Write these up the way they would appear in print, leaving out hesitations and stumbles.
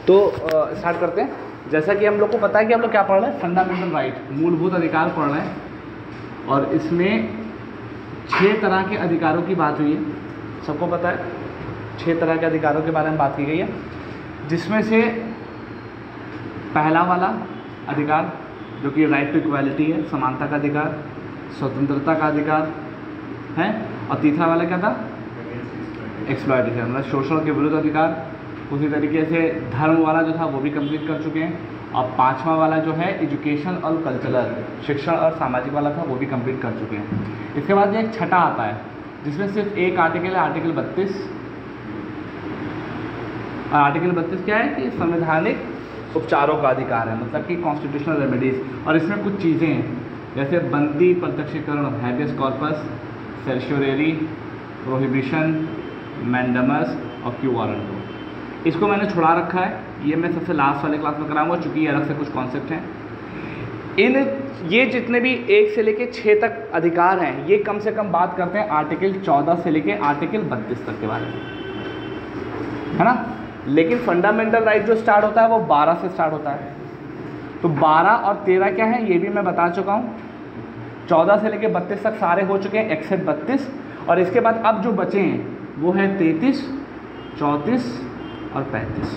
तो स्टार्ट करते हैं। जैसा कि हम लोग को पता है कि हम लोग क्या पढ़ रहे हैं, फंडामेंटल राइट, मूलभूत अधिकार पढ़ रहे हैं, और इसमें 6 तरह के अधिकारों की बात हुई है। सबको पता है 6 तरह के अधिकारों के बारे में बात की गई है, जिसमें से पहला वाला अधिकार जो कि राइट टू इक्वालिटी है, समानता का अधिकार, स्वतंत्रता का अधिकार है, और तीसरा वाला क्या था, एक्सप्लॉयटेशन मतलब शोषण के विरुद्ध अधिकार। उसी तरीके से धर्म वाला जो था वो भी कंप्लीट कर चुके हैं, और 5वां वाला जो है एजुकेशन और कल्चरल, शिक्षण और सामाजिक वाला था, वो भी कंप्लीट कर चुके हैं। इसके बाद एक छठा आता है जिसमें सिर्फ एक आर्टिकल है, आर्टिकल 32। और आर्टिकल 32 क्या है कि संवैधानिक उपचारों का अधिकार है, मतलब कि कॉन्स्टिट्यूशनल रेमेडीज़। और इसमें कुछ चीज़ें हैं जैसे बंदी, प्रत्यक्षीकरण, हैबियस कॉर्पस, सर्शियोरेरी, प्रोहिबिशन, मैंडमस और क्यू वारंटो। इसको मैंने छुड़ा रखा है, ये मैं सबसे लास्ट वाले क्लास में कराऊंगा, चूँकि ये अलग से कुछ कॉन्सेप्ट हैं। ये जितने भी 1 से लेके 6 तक अधिकार हैं, ये कम से कम बात करते हैं आर्टिकल 14 से लेके आर्टिकल 32 तक के बारे में, है ना। लेकिन फंडामेंटल राइट जो स्टार्ट होता है वो 12 से स्टार्ट होता है। तो 12 और 13 क्या है ये भी मैं बता चुका हूँ। 14 से लेके 32 तक सारे हो चुके हैं एक्सेप्ट 32, और इसके बाद अब जो बचे हैं वो है 33, 34 और 35।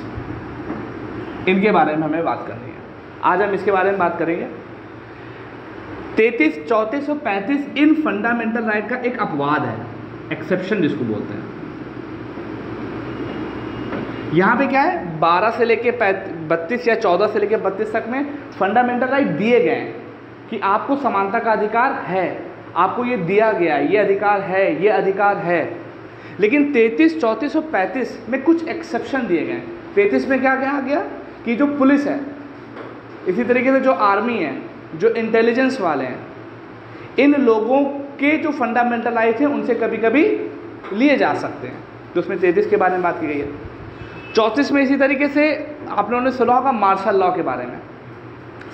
इनके बारे में हमें बात करनी है। आज हम इसके बारे में बात करेंगे। 33, 34 और 35 इन फंडामेंटल राइट का एक अपवाद है, एक्सेप्शन जिसको बोलते हैं। यहाँ पे क्या है, 12 से लेके 32 या 14 से लेके 32 तक में फंडामेंटल राइट दिए गए हैं कि आपको समानता का अधिकार है, आपको ये दिया गया है, ये अधिकार है, ये अधिकार है। लेकिन 33, 34 और 35 में कुछ एक्सेप्शन दिए गए। 33 में क्या क्या गया कि जो पुलिस है, इसी तरीके से जो आर्मी है, जो इंटेलिजेंस वाले हैं, इन लोगों के जो फंडामेंटल राइट हैं उनसे कभी कभी लिए जा सकते हैं। तो उसमें 33 के बारे में बात की गई है। 34 में इसी तरीके से आप लोगों ने सुना होगा मार्शल लॉ के बारे में,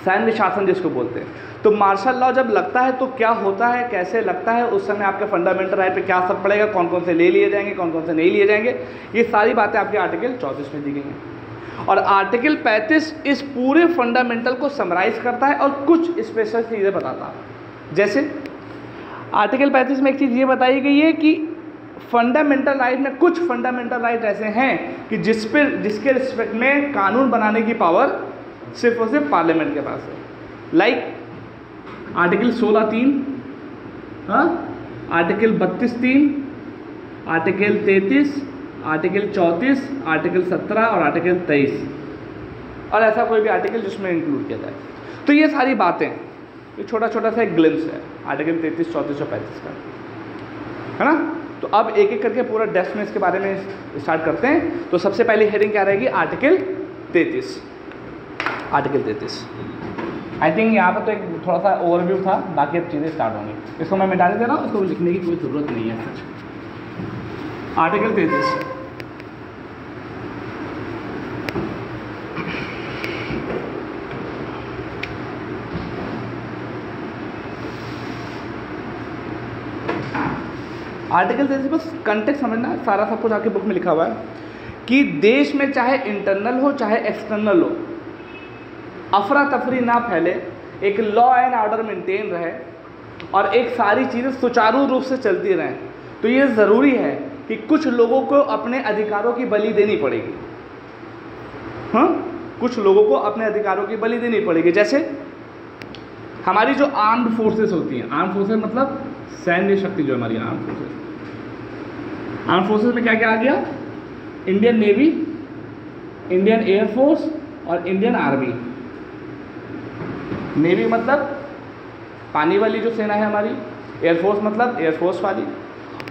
सैन्य शासन जिसको बोलते हैं। तो मार्शल लॉ जब लगता है तो क्या होता है, कैसे लगता है, उस समय आपके फंडामेंटल राइट पे क्या असर पड़ेगा, कौन कौन से ले लिए जाएंगे, कौन कौन से नहीं लिए जाएंगे, ये सारी बातें आपके आर्टिकल 34 में दी गई हैं। और आर्टिकल 35 इस पूरे फंडामेंटल को समराइज करता है और कुछ स्पेशल चीज़ें बताता है। जैसे आर्टिकल 35 में एक चीज़ ये बताई गई है कि फंडामेंटल राइट में कुछ फंडामेंटल राइट ऐसे हैं कि जिसके रिस्पेक्ट में कानून बनाने की पावर सिर्फ और सिर्फ पार्लियामेंट के पास है। Like article 16(3), article 32(3), article 33, article 34, article 17 और आर्टिकल 23, और ऐसा कोई भी आर्टिकल जिसमें इंक्लूड किया जाए। तो ये सारी बातें, ये छोटा छोटा सा एक ग्लिम्स है आर्टिकल 33, 34 और 35 का, है ना। तो अब एक एक करके पूरा डेप्थ में इसके बारे में स्टार्ट करते हैं। तो सबसे पहली हेडिंग क्या रहेगी, आर्टिकल 33। आर्टिकल 33 आई थिंक यहाँ पर तो एक थोड़ा सा ओवरव्यू था, बाकी अब चीज़ें स्टार्ट होंगी। इसको मैं मिटा दे रहा हूँ, इसको लिखने की कोई ज़रूरत नहीं है सच। आर्टिकल 33 आर्टिकल 33 बस कंटेक्स्ट समझना, सारा सब कुछ आपकी बुक में लिखा हुआ है कि देश में चाहे इंटरनल हो चाहे एक्सटर्नल हो, अफरा तफरी ना फैले, एक लॉ एंड ऑर्डर मेंटेन रहे और एक सारी चीज़ें सुचारू रूप से चलती रहें। तो ये ज़रूरी है कि कुछ लोगों को अपने अधिकारों की बलि देनी पड़ेगी। हाँ, कुछ लोगों को अपने अधिकारों की बलि देनी पड़ेगी। जैसे हमारी जो आर्म्ड फोर्सेस होती हैं, आर्म्ड फोर्सेस मतलब सैन्य शक्ति जो हमारी आर्म्ड फोर्सेस, आर्म्ड फोर्सेस में क्या क्या आ गया, इंडियन नेवी, इंडियन एयरफोर्स और इंडियन आर्मी। नेवी मतलब पानी वाली जो सेना है हमारी, एयरफोर्स मतलब एयरफोर्स वाली,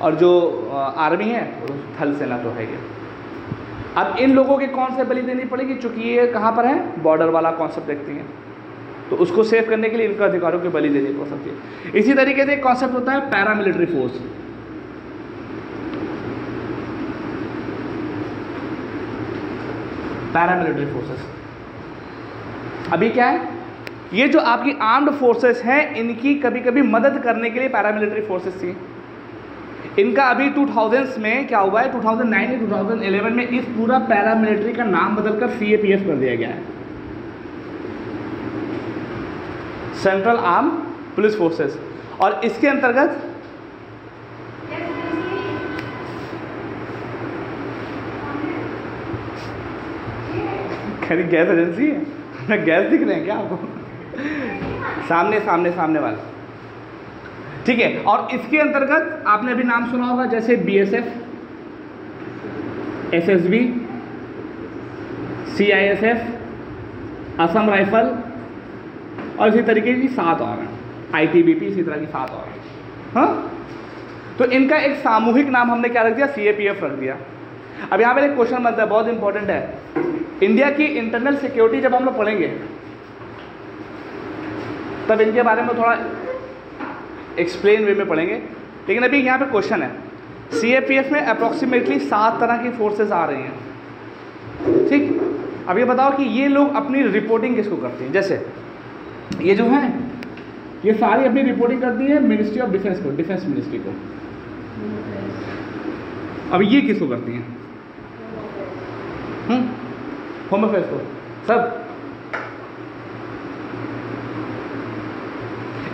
और जो आर्मी है वो थल सेना तो है ये। अब इन लोगों के कौन से बलि देनी पड़ेगी, चूँकि ये कहाँ पर है, बॉर्डर वाला कॉन्सेप्ट देखते हैं, तो उसको सेव करने के लिए इनके अधिकारों की बलि देनी पड़ सकती है। इसी तरीके से एक कॉन्सेप्ट होता है पैरामिलिट्री फोर्स। पैरामिलिट्री फोर्सेस अभी क्या है, ये जो आपकी आर्म्ड फोर्सेस हैं इनकी कभी कभी मदद करने के लिए पैरामिलिट्री फोर्सेस थी। इनका अभी 2000s में क्या हुआ है, 2009 या 2011 में इस पूरा पैरामिलिट्री का नाम बदलकर CAPF कर दिया गया है, सेंट्रल आर्म पुलिस फोर्सेस। और इसके अंतर्गत खैर गैस एजेंसी है, गैस दिख रहे हैं क्या आपको? सामने वाला, ठीक है। और इसके अंतर्गत आपने अभी नाम सुना होगा जैसे BSF, SSB, CISF, Assam rifle और इसी तरीके की 7 और हैं, ITBP, इसी तरह की 7 और हैं। हाँ, तो इनका एक सामूहिक नाम हमने क्या रख दिया, CAPF रख दिया। अब यहाँ पर एक क्वेश्चन बनता है, बहुत इंपॉर्टेंट है। इंडिया की इंटरनल सिक्योरिटी जब हम लोग पढ़ेंगे तब इनके बारे में थोड़ा एक्सप्लेन वे में पढ़ेंगे, लेकिन अभी यहाँ पे क्वेश्चन है, CAPF में अप्रॉक्सीमेटली 7 तरह की फोर्सेस आ रही हैं, ठीक। अब ये बताओ कि ये लोग अपनी रिपोर्टिंग किसको करती हैं? जैसे ये जो है ये सारी अपनी रिपोर्टिंग करती है मिनिस्ट्री ऑफ डिफेंस को, डिफेंस मिनिस्ट्री को। अब ये किसको करती हैं? होम अफेयर्स को। सब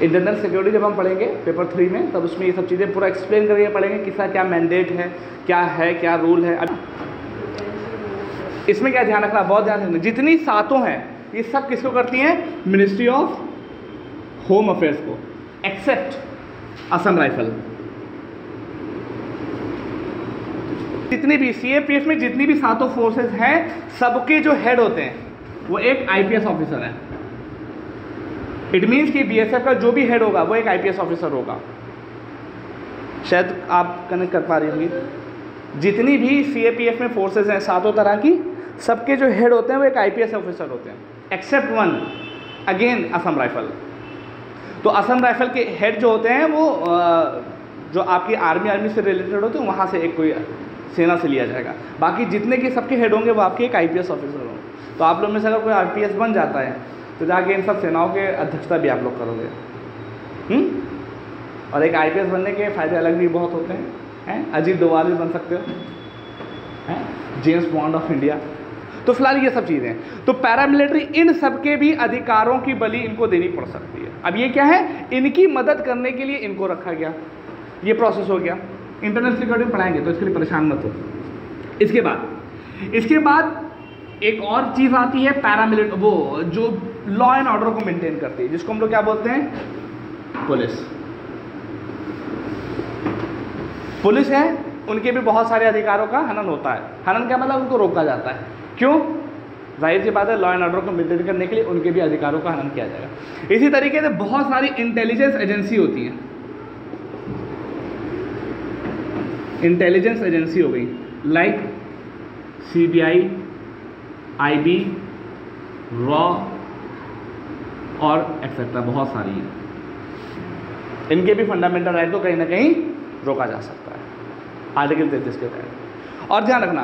इंटरनल सिक्योरिटी जब हम पढ़ेंगे पेपर 3 में, तब उसमें ये सब चीज़ें पूरा एक्सप्लेन करके पढ़ेंगे, किसका क्या मैंडेट है, क्या रूल है। अब इसमें क्या ध्यान रखना, बहुत ध्यान रखना, जितनी 7 हैं ये सब किसको करती हैं? मिनिस्ट्री ऑफ होम अफेयर्स को, एक्सेप्ट असम राइफल। जितनी भी CAPF में जितनी भी 7 फोर्सेस हैं, सबके जो हेड होते हैं वो एक IPS ऑफिसर है। इट मीन्स कि BSF का जो भी हेड होगा वो एक IPS ऑफिसर होगा। शायद आप कनेक्ट कर पा रही होंगी। जितनी भी CAPF में फोर्सेस हैं 7 तरह की, सबके जो हेड होते हैं वो एक IPS ऑफिसर होते हैं, except one, again Assam rifle. तो असम राइफल के हेड जो होते हैं वो जो आपकी आर्मी से रिलेटेड होते हैं, वहाँ से एक कोई सेना से लिया जाएगा। बाकी जितने के सबके हेड होंगे वो आपके एक IPS ऑफिसर होंगे। तो आप लोग में से अगर कोई RPS बन जाता है तो जाके इन सब सेनाओं के अध्यक्षता भी आप लोग करोगे। और एक IPS बनने के फ़ायदे अलग भी बहुत होते हैं। अजीत डोभाल भी बन सकते हो, हैं, जेम्स बॉन्ड ऑफ इंडिया। तो फिलहाल ये सब चीज़ें, तो पैरामिलिट्री इन सब के भी अधिकारों की बलि इनको देनी पड़ सकती है। अब ये क्या है, इनकी मदद करने के लिए इनको रखा गया, ये प्रोसेस हो गया। इंटरनल सिक्योरिटी पढ़ाएंगे तो इसके लिए परेशान मत हो। इसके बाद एक और चीज़ आती है पैरामिलिट्री, वो जो लॉ एंड ऑर्डर को मेंटेन करती है, जिसको हम लोग क्या बोलते हैं, पुलिस। पुलिस है, उनके भी बहुत सारे अधिकारों का हनन होता है। हनन क्या मतलब, उनको रोका जाता है। क्यों? जाहिर सी बात है, लॉ एंड ऑर्डर को मेंटेन करने के लिए उनके भी अधिकारों का हनन किया जाएगा। इसी तरीके से बहुत सारी इंटेलिजेंस एजेंसी होती हैं। इंटेलिजेंस एजेंसी हो गई, लाइक CBI, IB, रॉ और एक्सेट्रा, बहुत सारी हैं। इनके भी फंडामेंटल राइट को कहीं ना कहीं रोका जा सकता है आर्टिकल 33 के तहत। और ध्यान रखना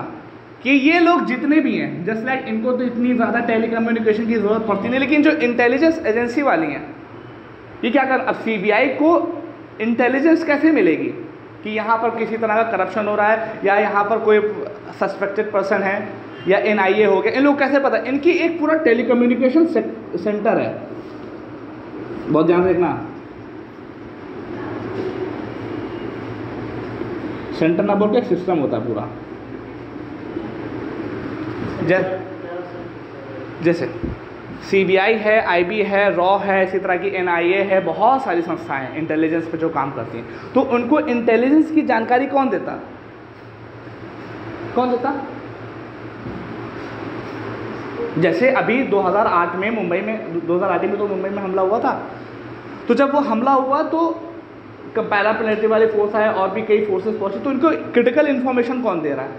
कि ये लोग जितने भी हैं, जस्ट लाइक इनको तो इतनी ज़्यादा टेलीकम्युनिकेशन की ज़रूरत पड़ती नहीं, लेकिन जो इंटेलिजेंस एजेंसी वाली हैं ये क्या कर, अब CBI को इंटेलिजेंस कैसे मिलेगी कि यहाँ पर किसी तरह का करप्शन हो रहा है, या यहाँ पर कोई सस्पेक्टेड पर्सन है, या NIA हो गया, इन लोग कैसे पता? इनकी एक पूरा टेलीकम्युनिकेशन सेंटर है, बहुत ध्यान रखना। सेंटर ना बोल के एक सिस्टम होता है पूरा। जैसे CBI है, IB है, रॉ है, इसी तरह की NIA है, बहुत सारी संस्थाएं इंटेलिजेंस पे जो काम करती हैं। तो उनको इंटेलिजेंस की जानकारी कौन देता? जैसे अभी 2008 में मुंबई में, 2008 में तो मुंबई में हमला हुआ था। तो जब वो हमला हुआ तो पैरामिलिट्री वाले फोर्स आए और भी कई फोर्सेस पहुंचे, तो उनको क्रिटिकल इन्फॉर्मेशन कौन दे रहा है?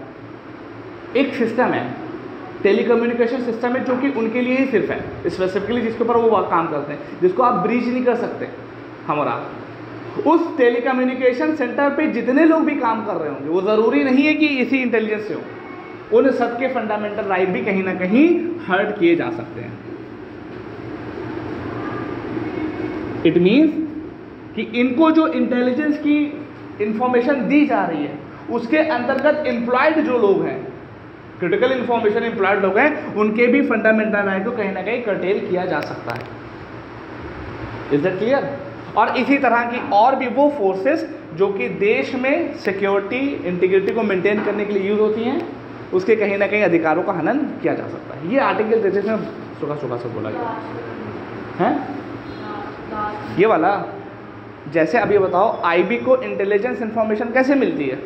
एक सिस्टम है, टेलीकम्युनिकेशन सिस्टम है, जो कि उनके लिए ही सिर्फ है, स्पेसिफिकली जिसके ऊपर वो काम करते हैं, जिसको आप ब्रीच नहीं कर सकते हमारा। उस टेलीकम्युनिकेशन सेंटर पे जितने लोग भी काम कर रहे होंगे, वो ज़रूरी नहीं है कि इसी इंटेलिजेंस से हो, उन सबके फंडामेंटल राइट भी कहीं ना कहीं हर्ट किए जा सकते हैं। इट मीन्स कि इनको जो इंटेलिजेंस की इंफॉर्मेशन दी जा रही है, उसके अंतर्गत एम्प्लॉयड जो लोग हैं, क्रिटिकल इंफॉर्मेशन एम्प्लॉयड लोग हैं, उनके भी फंडामेंटल राइट को कहीं ना कहीं कर्टेल किया जा सकता है। Is that clear? और इसी तरह की और भी वो फोर्सेस जो कि देश में सिक्योरिटी इंटीग्रिटी को मेंटेन करने के लिए यूज होती हैं, उसके कहीं ना कहीं अधिकारों का हनन किया जा सकता है। ये आर्टिकल 33 में सुखा से बोला गया है। ये वाला, जैसे अब ये बताओ, आईबी को इंटेलिजेंस इंफॉर्मेशन कैसे मिलती है?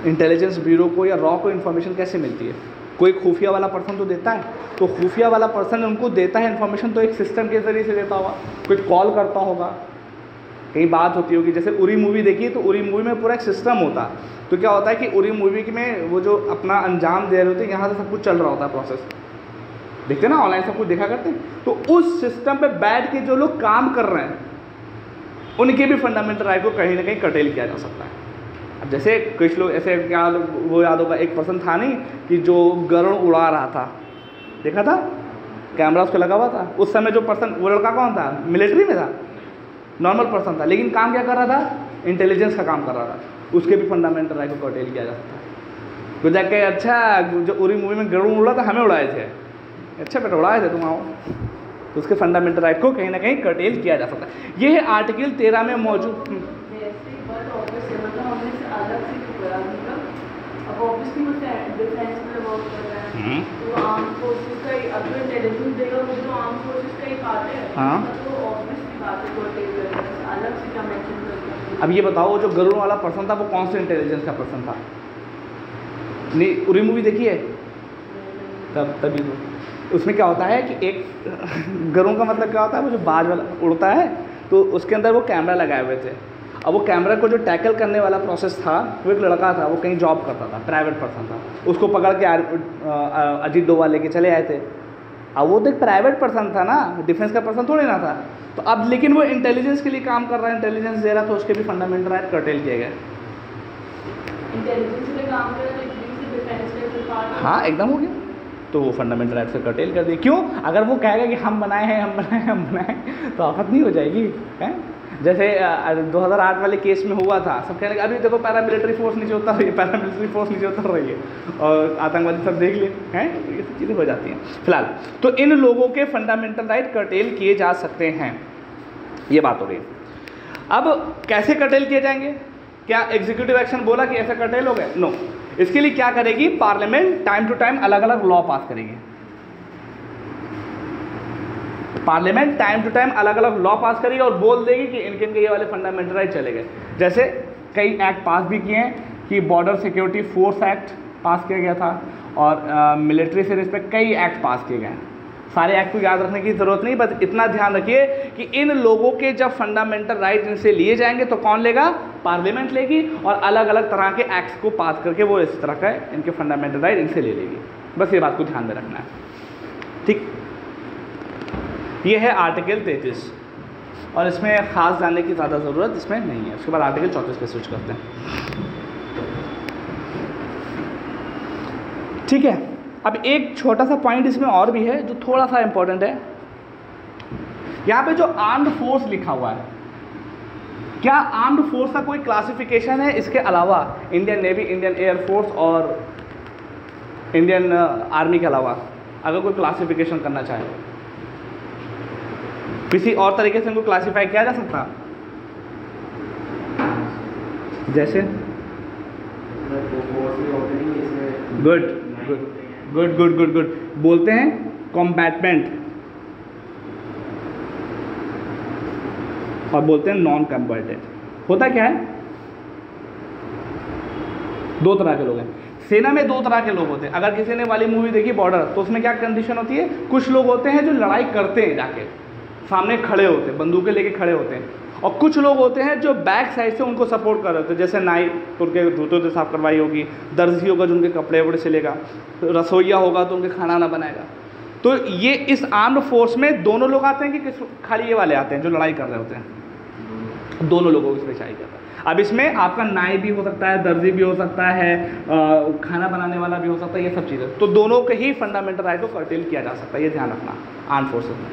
इंटेलिजेंस ब्यूरो को या रॉ को इंफॉर्मेशन कैसे मिलती है? कोई खुफिया वाला पर्सन तो देता है, तो खुफिया वाला पर्सन उनको देता है इन्फॉर्मेशन तो एक सिस्टम के जरिए से देता होगा, कोई कॉल करता होगा, कहीं बात होती होगी। जैसे उरी मूवी देखी तो उरी मूवी में पूरा एक सिस्टम होता है, तो क्या होता है कि उरी मूवी में वो जो अपना अंजाम दे रहे होते हैं, यहाँ से सब कुछ चल रहा होता है प्रोसेस, देखते ना ऑनलाइन सब कुछ देखा करते हैं। तो उस सिस्टम पे बैठ के जो लोग काम कर रहे हैं उनके भी फंडामेंटल राइट को कहीं ना कहीं कर्टेल किया जा सकता है। अब जैसे कुछ लोग ऐसे, क्या वो याद होगा, एक पर्सन था नहीं कि जो गरुड़ उड़ा रहा था, देखा था, कैमरा उसको लगा हुआ था। उस समय जो पर्सन, वो लड़का कौन था? मिलिट्री में था, नॉर्मल पर्सन था, लेकिन काम क्या कर रहा था? इंटेलिजेंस का काम कर रहा था। उसके भी फंडामेंटल राइट को कर्टेल किया जा सकता है। तो जाके अच्छा, जो उरी मूवी में गरुड़ उड़ा था, हमें उड़ाए थे, अच्छा बेटा उड़ाए थे तुम, आओ, तो उसके फंडामेंटल राइट को कहीं ना कहीं कर्टेल किया जा सकता है। ये है आर्टिकल 13 में मौजूद। हाँ, अब ये बताओ, जो गरुड़ वाला पर्सन था वो कौन से इंटेलिजेंस का पर्सन था? नहीं, उरी मूवी देखी है? तभी उसमें क्या होता है कि एक गरुड़ का मतलब क्या होता है, वो जो बाज वाला उड़ता है, तो उसके अंदर वो कैमरा लगाए हुए थे। अब वो कैमरा को जो टैकल करने वाला प्रोसेस था, वो एक लड़का था, वो कहीं जॉब करता था, प्राइवेट पर्सन था, उसको पकड़ के अजीत डोभाल लेके चले आए थे। अब वो तो एक प्राइवेट पर्सन था ना, डिफेंस का पर्सन थोड़ी ना था। तो अब लेकिन वो इंटेलिजेंस के लिए काम कर रहा है, इंटेलिजेंस दे रहा, तो उसके भी फंडामेंटल राइट कर्टेल किए गए। इंटेलिजेंस के काम कर रहा है, हाँ एकदम हो गया, तो वो फंडामेंटल राइट से कर्टेल कर दिए। क्यों? अगर वो कहेगा कि हम बनाए हैं, हम बनाए, तो आफत नहीं हो जाएगी? हैं, जैसे 2008 वाले केस में हुआ था, सब कहने लगे अभी देखो पैरामिलिट्री फोर्स नीचे उतर रही है, पैरामिलिट्री फोर्स नीचे उतर रही है, और आतंकवादी सब देख लिए हैं, ये सब चीज़ें हो जाती हैं। फिलहाल तो इन लोगों के फंडामेंटल राइट कर्टेल किए जा सकते हैं, ये बात हो गई। अब कैसे कर्टेल किए जाएंगे? क्या एग्जीक्यूटिव एक्शन बोला कि ऐसे कर्टेल हो गए? नो। इसके लिए क्या करेगी? पार्लियामेंट टाइम टू टाइम अलग अलग लॉ पास करेगी। पार्लियामेंट टाइम टू टाइम अलग अलग लॉ पास करेगी और बोल देगी कि इनके ये वाले फंडामेंटल राइट चले गए। जैसे कई एक्ट पास भी किए हैं कि बॉर्डर सिक्योरिटी फोर्स एक्ट पास किया गया था, और मिलिट्री से रिस्पेक्ट कई एक्ट पास किए गए हैं। सारे एक्ट को याद रखने की ज़रूरत नहीं, बस इतना ध्यान रखिए कि इन लोगों के जब फंडामेंटल राइट इनसे लिए जाएंगे तो कौन लेगा? पार्लियामेंट लेगी, और अलग अलग तरह के एक्ट्स को पास करके वो इस तरह का इनके फंडामेंटल राइट इनसे ले लेगी। बस ये बात को ध्यान में रखना है, ठीक। ये है आर्टिकल 33, और इसमें ख़ास जानने की ज़्यादा ज़रूरत इसमें नहीं है। उसके बाद आर्टिकल 34 पे स्विच करते हैं, ठीक है। अब एक छोटा सा पॉइंट इसमें और भी है जो थोड़ा सा इम्पोर्टेंट है। यहाँ पे जो आर्म्ड फोर्स लिखा हुआ है, क्या आर्म्ड फोर्स का कोई क्लासिफिकेशन है इसके अलावा? Indian navy, Indian air force और इंडियन आर्मी के अलावा अगर कोई क्लासिफिकेशन करना चाहे, किसी और तरीके से इनको क्लासिफाई किया जा सकता? जैसे good good good good good good बोलते हैं कॉम्बैटमेंट, और बोलते हैं नॉन कॉम्बैटेंट। होता क्या है? दो तरह के लोग हैं सेना में, दो तरह के लोग होते हैं। अगर किसी ने वाली मूवी देखी बॉर्डर, तो उसमें क्या कंडीशन होती है? कुछ लोग होते हैं जो लड़ाई करते हैं, जाके सामने खड़े होते हैं, बंदूकें लेके खड़े होते हैं, और कुछ लोग होते हैं जो बैक साइड से उनको सपोर्ट कर रहे होते हैं। जैसे नाई तो उनके जूतों से साफ करवाई होगी, दर्जी होगा जो उनके कपड़े वपड़े सिलेगा, रसोईया होगा तो उनके खाना ना बनाएगा। तो ये इस आर्म्ड फोर्स में दोनों लोग आते हैं कि खाली ये वाले आते हैं जो लड़ाई कर रहे होते हैं? दोनों लोगों की स्पेशलाई करता है। अब इसमें आपका नाई भी हो सकता है, दर्जी भी हो सकता है, खाना बनाने वाला भी हो सकता है, ये सब चीज़ें। तो दोनों के ही फंडामेंटल राइट को कर्टेल किया जा सकता है, ये ध्यान रखना आर्म फोर्सेस में।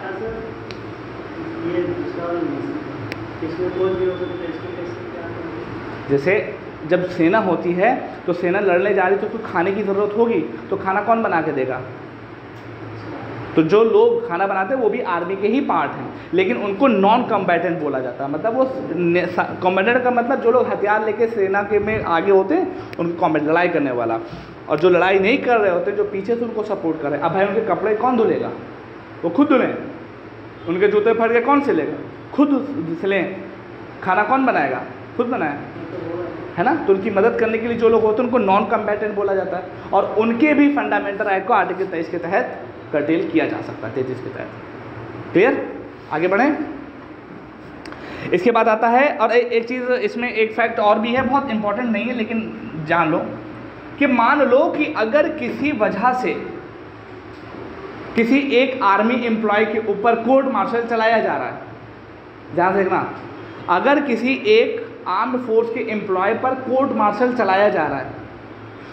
ये दूसरा इसमें कोई भी हो सकता है, इसमें कैसे क्या? जैसे जब सेना होती है तो सेना लड़ने जा रही तो उसको खाने की ज़रूरत होगी, तो खाना कौन बना के देगा? तो जो लोग खाना बनाते हैं वो भी आर्मी के ही पार्ट हैं, लेकिन उनको नॉन कॉम्बैटेंट बोला जाता है। मतलब वो कॉम्बैटेंट का मतलब जो लोग हथियार लेके सेना के में आगे होते हैं उनको कॉम्बैट लड़ाई करने वाला, और जो लड़ाई नहीं कर रहे होते जो पीछे से उनको सपोर्ट कर रहे हैं। अब भाई उनके कपड़े कौन धुलेगा? वो खुद धुलें। उनके जूते फट गए कौन सिलेगा? खुद सिलें। खाना कौन बनाएगा? खुद बनाए, है ना। तो उनकी मदद करने के लिए जो लोग होते हैं उनको नॉन कॉम्बैटेंट बोला जाता है, और उनके भी फंडामेंटल राइट को आर्टिकल 23 के तहत कर्टेल किया जा सकता है, 33 के तहत। क्लियर? आगे बढ़ें। इसके बाद आता है, और एक चीज़ इसमें एक फैक्ट और भी है, बहुत इंपॉर्टेंट नहीं है लेकिन जान लो कि मान लो कि अगर किसी वजह से किसी एक आर्मी एम्प्लॉय के ऊपर कोर्ट मार्शल चलाया जा रहा है, ध्यान देखना, अगर किसी एक आर्म्ड फोर्स के एम्प्लॉय पर कोर्ट मार्शल चलाया जा रहा है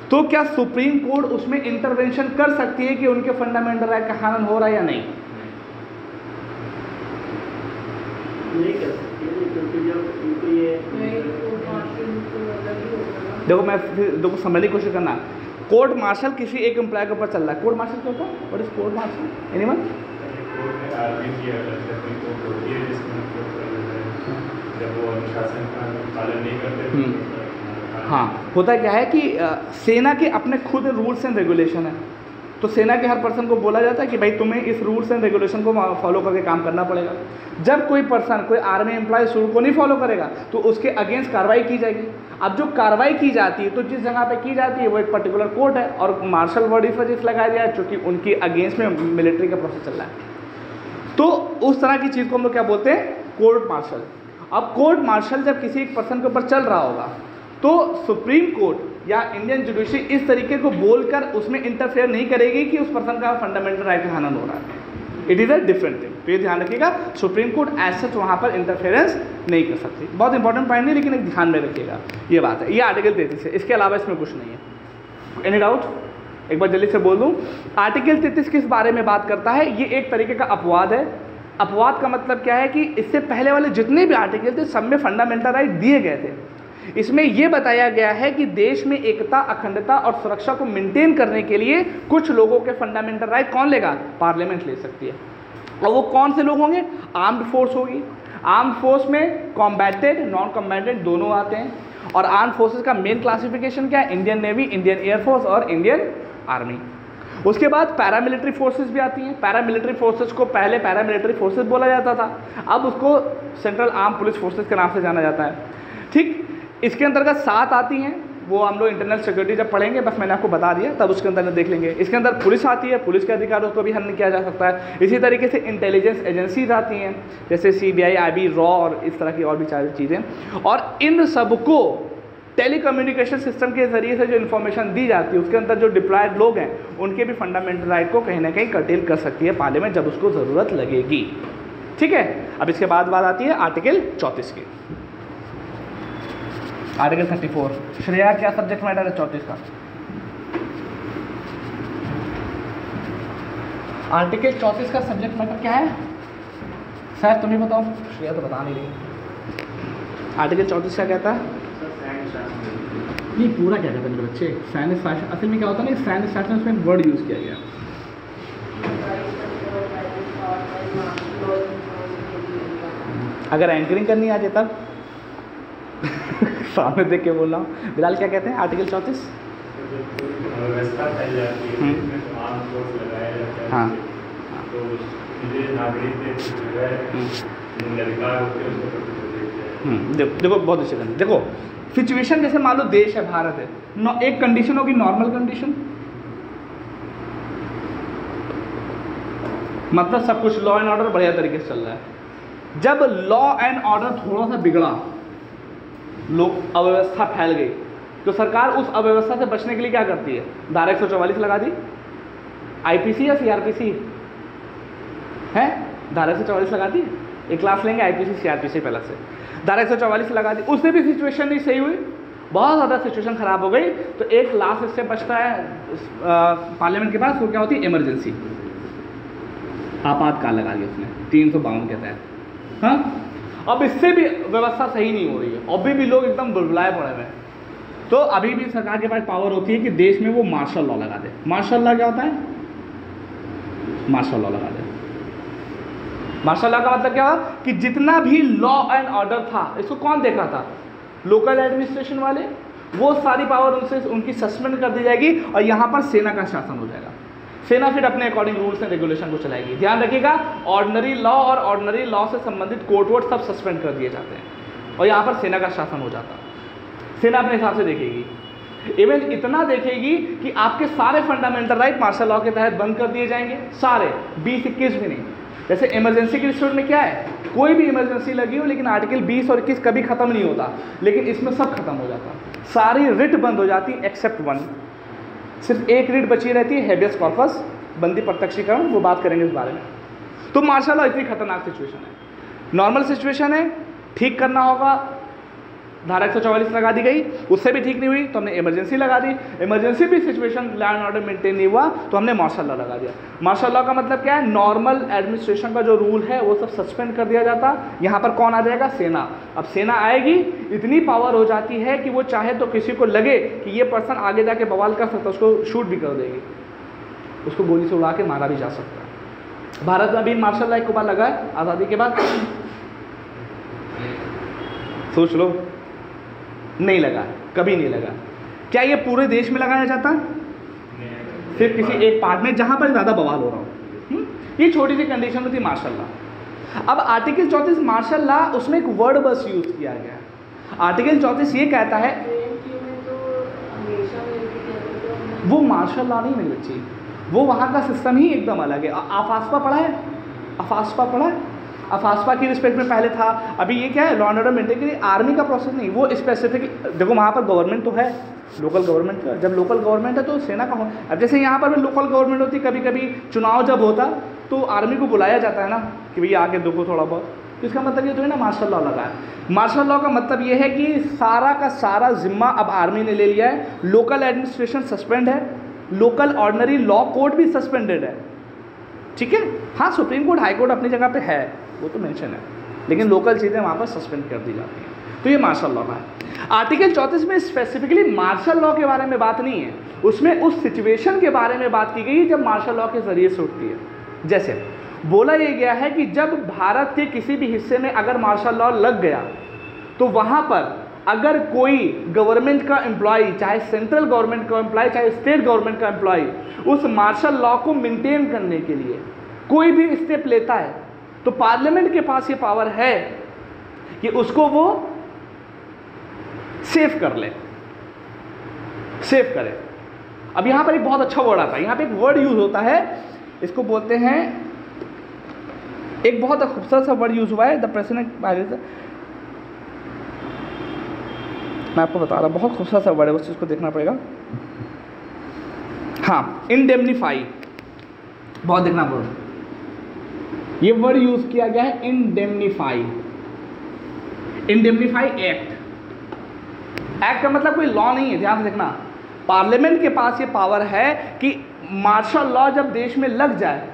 तो क्या सुप्रीम कोर्ट उसमें इंटरवेंशन कर सकती है कि उनके फंडामेंटल राइट का हनन हो रहा है या नहीं? नहीं कर सकती, क्योंकि जब इनको ये देखो मैं फिर देखो समझने की कोशिश करना। कोर्ट मार्शल किसी एक एम्प्लॉय के ऊपर चल रहा है, कोर्ट मार्शल क्या होता है? What is court martial? Anyone? जब वो अनुशासन का पालन नहीं करते। हाँ, होता क्या है कि सेना के अपने खुद रूल्स एंड रेगुलेशन है, तो सेना के हर पर्सन को बोला जाता है कि भाई तुम्हें इस रूल्स एंड रेगुलेशन को फॉलो करके काम करना पड़ेगा। जब कोई पर्सन, कोई आर्मी एम्प्लॉय इस रूल को नहीं फॉलो करेगा तो उसके अगेंस्ट कार्रवाई की जाएगी। अब जो कार्रवाई की जाती है तो जिस जगह पे की जाती है वो एक पर्टिकुलर कोर्ट है, और मार्शल वर्ड इस वजह से लगाया गया है क्योंकि उनकी अगेंस्ट में मिलिट्री का प्रोसेस चल रहा है। तो उस तरह की चीज़ को हम लोग क्या बोलते हैं? Court martial. अब कोर्ट मार्शल जब किसी एक पर्सन के ऊपर चल रहा होगा तो सुप्रीम कोर्ट या इंडियन जुडिशरी इस तरीके को बोलकर उसमें इंटरफेयर नहीं करेगी कि उस पर्सन का फंडामेंटल राइट का हनन हो रहा है। It is a different thing. तो ये ध्यान रखिएगा, सुप्रीम कोर्ट एज सच वहाँ पर इंटरफेरेंस नहीं कर सकती। बहुत इंपॉर्टेंट पॉइंट नहीं, लेकिन एक ध्यान में रखिएगा, ये बात है। ये आर्टिकल 33 है, इसके अलावा इसमें कुछ नहीं है। Any doubt? एक बार जल्दी से बोल दूँ, आर्टिकल 33 किस बारे में बात करता है? ये एक तरीके का अपवाद है। अपवाद का मतलब क्या है कि इससे पहले वाले जितने भी आर्टिकल थे सब में फंडामेंटल राइट दिए गए थे। इसमें यह बताया गया है कि देश में एकता, अखंडता और सुरक्षा को मेंटेन करने के लिए कुछ लोगों के फंडामेंटल राइट कौन लेगा? पार्लियामेंट ले सकती है। और वो कौन से लोग होंगे? आर्म्ड फोर्स होगी। आर्म्ड फोर्स में कॉम्बैटेड, नॉन कॉम्बैटेड दोनों आते हैं। और आर्म्ड फोर्सेस का मेन क्लासिफिकेशन क्या है? इंडियन नेवी, इंडियन एयरफोर्स और इंडियन आर्मी। उसके बाद पैरामिलिट्री फोर्सेस भी आती हैं। पैरामिलिट्री फोर्सेस को पहले पैरामिलिट्री फोर्सेस बोला जाता था, अब उसको सेंट्रल आर्म पुलिस फोर्सेस के नाम से जाना जाता है। ठीक, इसके अंतर्गत 7 आती हैं, वो हम लोग इंटरनल सिक्योरिटी जब पढ़ेंगे, बस मैंने आपको बता दिया, तब उसके अंदर देख लेंगे। इसके अंदर पुलिस आती है, पुलिस के अधिकारों को भी हनन किया जा सकता है। इसी तरीके से इंटेलिजेंस एजेंसीज आती हैं, जैसे CBI, IB, रॉ और इस तरह की और भी सारी चीज़ें। और इन सबको टेलीकम्युनिकेशन सिस्टम के ज़रिए से जो इन्फॉर्मेशन दी जाती है उसके अंदर जो डिप्लॉयड लोग हैं उनके भी फंडामेंटल राइट को कहीं ना कहीं कर्टेल कर सकती है पार्लियामेंट जब उसको ज़रूरत लगेगी। ठीक है, अब इसके बाद बात आती है आर्टिकल 34 की। आर्टिकल 34, श्रेया क्या सब्जेक्ट मैटर है 34 का? आर्टिकल 34 का सब्जेक्ट मैटर क्या है? सर तुम ही बताओ, श्रेया तो बता नहीं रही। आर्टिकल 34 क्या कहता है? नहीं, पूरा क्या कहता है मेरे बच्चे? सैनिक शासन, असल में क्या होता है ना, सैनिक शासन उसमें वर्ड यूज़ किया गया। अगर एंकरिंग करनी आ जाए तब सामने देख के बोल रहा हूँ। बिलाल क्या कहते हैं आर्टिकल 34? व्यवस्था फैल जाती है, इसमें तो आर्म फोर्स लगाया जाता है। हाँ, तो मुझे नागरिक के जो है अधिकार होते हैं उसको देते हैं। देखो बहुत अच्छे करना। देखो सिचुएशन जैसे मान लो देश है, भारत है, एक कंडीशन होगी नॉर्मल कंडीशन, मतलब सब कुछ लॉ एंड ऑर्डर बढ़िया तरीके से चल रहा है। जब लॉ एंड ऑर्डर थोड़ा सा बिगड़ा, लोग अव्यवस्था फैल गई, तो सरकार उस अव्यवस्था से बचने के लिए क्या करती है? धारा 144 लगा दी। IPC या CRPC है? धारा 144 लगा दी। एक क्लास लेंगे IPC CRPC पहले से। धारा 144 लगा दी, उससे भी सिचुएशन नहीं सही हुई, बहुत ज़्यादा सिचुएशन खराब हो गई, तो एक लास्ट इससे बचता है पार्लियामेंट के पास, वो क्या होती है? इमरजेंसी, आपातकाल लगा दिया उसने 352 के तहत। हाँ, अब इससे भी व्यवस्था सही नहीं हो रही है, अभी भी लोग एकदम बुलबुलाए पड़े हुए हैं। तो अभी भी सरकार के पास पावर होती है कि देश में वो मार्शल लॉ लगा दे। मार्शल लॉ क्या होता है? मार्शल लॉ लगा दे। मार्शल लॉ का मतलब क्या हुआ कि जितना भी लॉ एंड ऑर्डर था, इसको कौन देखा था? लोकल एडमिनिस्ट्रेशन वाले। वो सारी पावर उनसे उनकी सस्पेंड कर दी जाएगी और यहाँ पर सेना का शासन हो जाएगा। सेना फिर अपने अकॉर्डिंग रूल्स एंड रेगुलेशन को चलाएगी। ध्यान रखिएगा, ऑर्डिनरी लॉ और ऑर्डिनरी लॉ से संबंधित कोर्ट वोर्ट सब सस्पेंड कर दिए जाते हैं और यहाँ पर सेना का शासन हो जाता है। सेना अपने हिसाब से देखेगी, इवन इतना देखेगी कि आपके सारे फंडामेंटल राइट मार्शल लॉ के तहत बंद कर दिए जाएंगे, सारे 20-21 भी नहीं। जैसे इमरजेंसी के रिस्ट्रिक्ट में क्या है, कोई भी इमरजेंसी लगी हो लेकिन आर्टिकल 20 और 21 कभी खत्म नहीं होता, लेकिन इसमें सब खत्म हो जाता, सारी रिट बंद हो जाती एक्सेप्ट वन। सिर्फ एक रिट बची रहती है, हेबियस कॉर्पस, बंदी प्रत्यक्षीकरण, वो बात करेंगे इस बारे में। तो मार्शल लॉ इतनी खतरनाक सिचुएशन है। नॉर्मल सिचुएशन है, ठीक करना होगा, धारा 144 लगा दी गई, उससे भी ठीक नहीं हुई तो हमने इमरजेंसी लगा दी। इमरजेंसी भी situation law and order maintain नहीं हुआ तो हमने मार्शल लॉ लगा दिया। मार्शल लॉ का मतलब क्या है? नॉर्मल एडमिनिस्ट्रेशन का जो रूल है वो सब सस्पेंड कर दिया जाता। यहाँ पर कौन आ जाएगा? सेना। अब सेना आएगी, इतनी पावर हो जाती है कि वो चाहे तो किसी को लगे कि ये पर्सन आगे जाके बवाल कर सकता है, उसको शूट भी कर देगी, उसको गोली से उड़ा के मारा भी जा सकता है। भारत में अभी मार्शल लॉ एक बार लगा है आज़ादी के बाद, सोच लो, नहीं लगा, कभी नहीं लगा। क्या ये पूरे देश में लगाया जाता? सिर्फ किसी एक पार्ट में जहां पर ज़्यादा बवाल हो रहा हो। ये छोटी सी कंडीशन होती मार्शल लॉ। अब आर्टिकल 34 मार्शल लॉ, उसमें एक वर्ड बस यूज किया गया है। आर्टिकल 34 ये कहता है, वो मार्शल लॉ नहीं मेरी बच्ची, वो वहाँ का सिस्टम ही एकदम अलग है। अफास्पा पढ़ा है? अफास्पा पढ़ा है? अफास्पा की रिस्पेक्ट में पहले था, अभी ये क्या है? लॉ एंड ऑर्डर मेंटेन के लिए आर्मी का प्रोसेस नहीं, वो स्पेसिफिक। देखो वहाँ पर गवर्नमेंट तो है, लोकल गवर्नमेंट का, जब लोकल गवर्नमेंट है तो सेना का हो। अब जैसे यहाँ पर भी लोकल गवर्नमेंट होती, कभी कभी चुनाव जब होता तो आर्मी को बुलाया जाता है ना कि भैया आके देखो थोड़ा बहुत। तो इसका मतलब ये तो है ना मार्शल लॉ लगा है। मार्शल लॉ का मतलब ये है कि सारा का सारा जिम्मा अब आर्मी ने ले लिया है। लोकल एडमिनिस्ट्रेशन सस्पेंड है, लोकल ऑर्डिनरी लॉ कोर्ट भी सस्पेंडेड है, ठीक है। हाँ, सुप्रीम कोर्ट हाई कोर्ट अपनी जगह पे है, वो तो मेंशन है, लेकिन लोकल चीज़ें वहाँ पर सस्पेंड कर दी जाती हैं। तो ये मार्शल लॉ का है। आर्टिकल 34 में स्पेसिफिकली मार्शल लॉ के बारे में बात नहीं है, उसमें उस सिचुएशन के बारे में बात की गई जब मार्शल लॉ के जरिए से उठती है। जैसे बोला ये गया है कि जब भारत के किसी भी हिस्से में अगर मार्शल लॉ लग गया तो वहाँ पर अगर कोई गवर्नमेंट का एम्प्लॉय, चाहे सेंट्रल गवर्नमेंट का एम्प्लॉय चाहे स्टेट गवर्नमेंट का एम्प्लॉय, उस मार्शल लॉ को मेंटेन करने के लिए कोई भी स्टेप लेता है तो पार्लियामेंट के पास ये पावर है कि उसको वो सेव कर ले, सेव करे। अब यहां पर एक बहुत अच्छा वर्ड आता है, यहां पे एक वर्ड यूज होता है, इसको बोलते हैं, एक बहुत खूबसूरत सा वर्ड यूज हुआ है, द प्रेसिडेंट, मैं आपको बता रहा, बहुत खूबसूरत सा वर्ड है, उस चीज़ को देखना पड़ेगा। हाँ, इंडेमनीफाई, बहुत देखना पड़ेगा, ये वर्ड यूज किया गया है इंडेमनीफाई। इंडेमनीफाई एक्ट, एक्ट का मतलब कोई लॉ नहीं है, ध्यान से देखना। पार्लियामेंट के पास ये पावर है कि मार्शल लॉ जब देश में लग जाए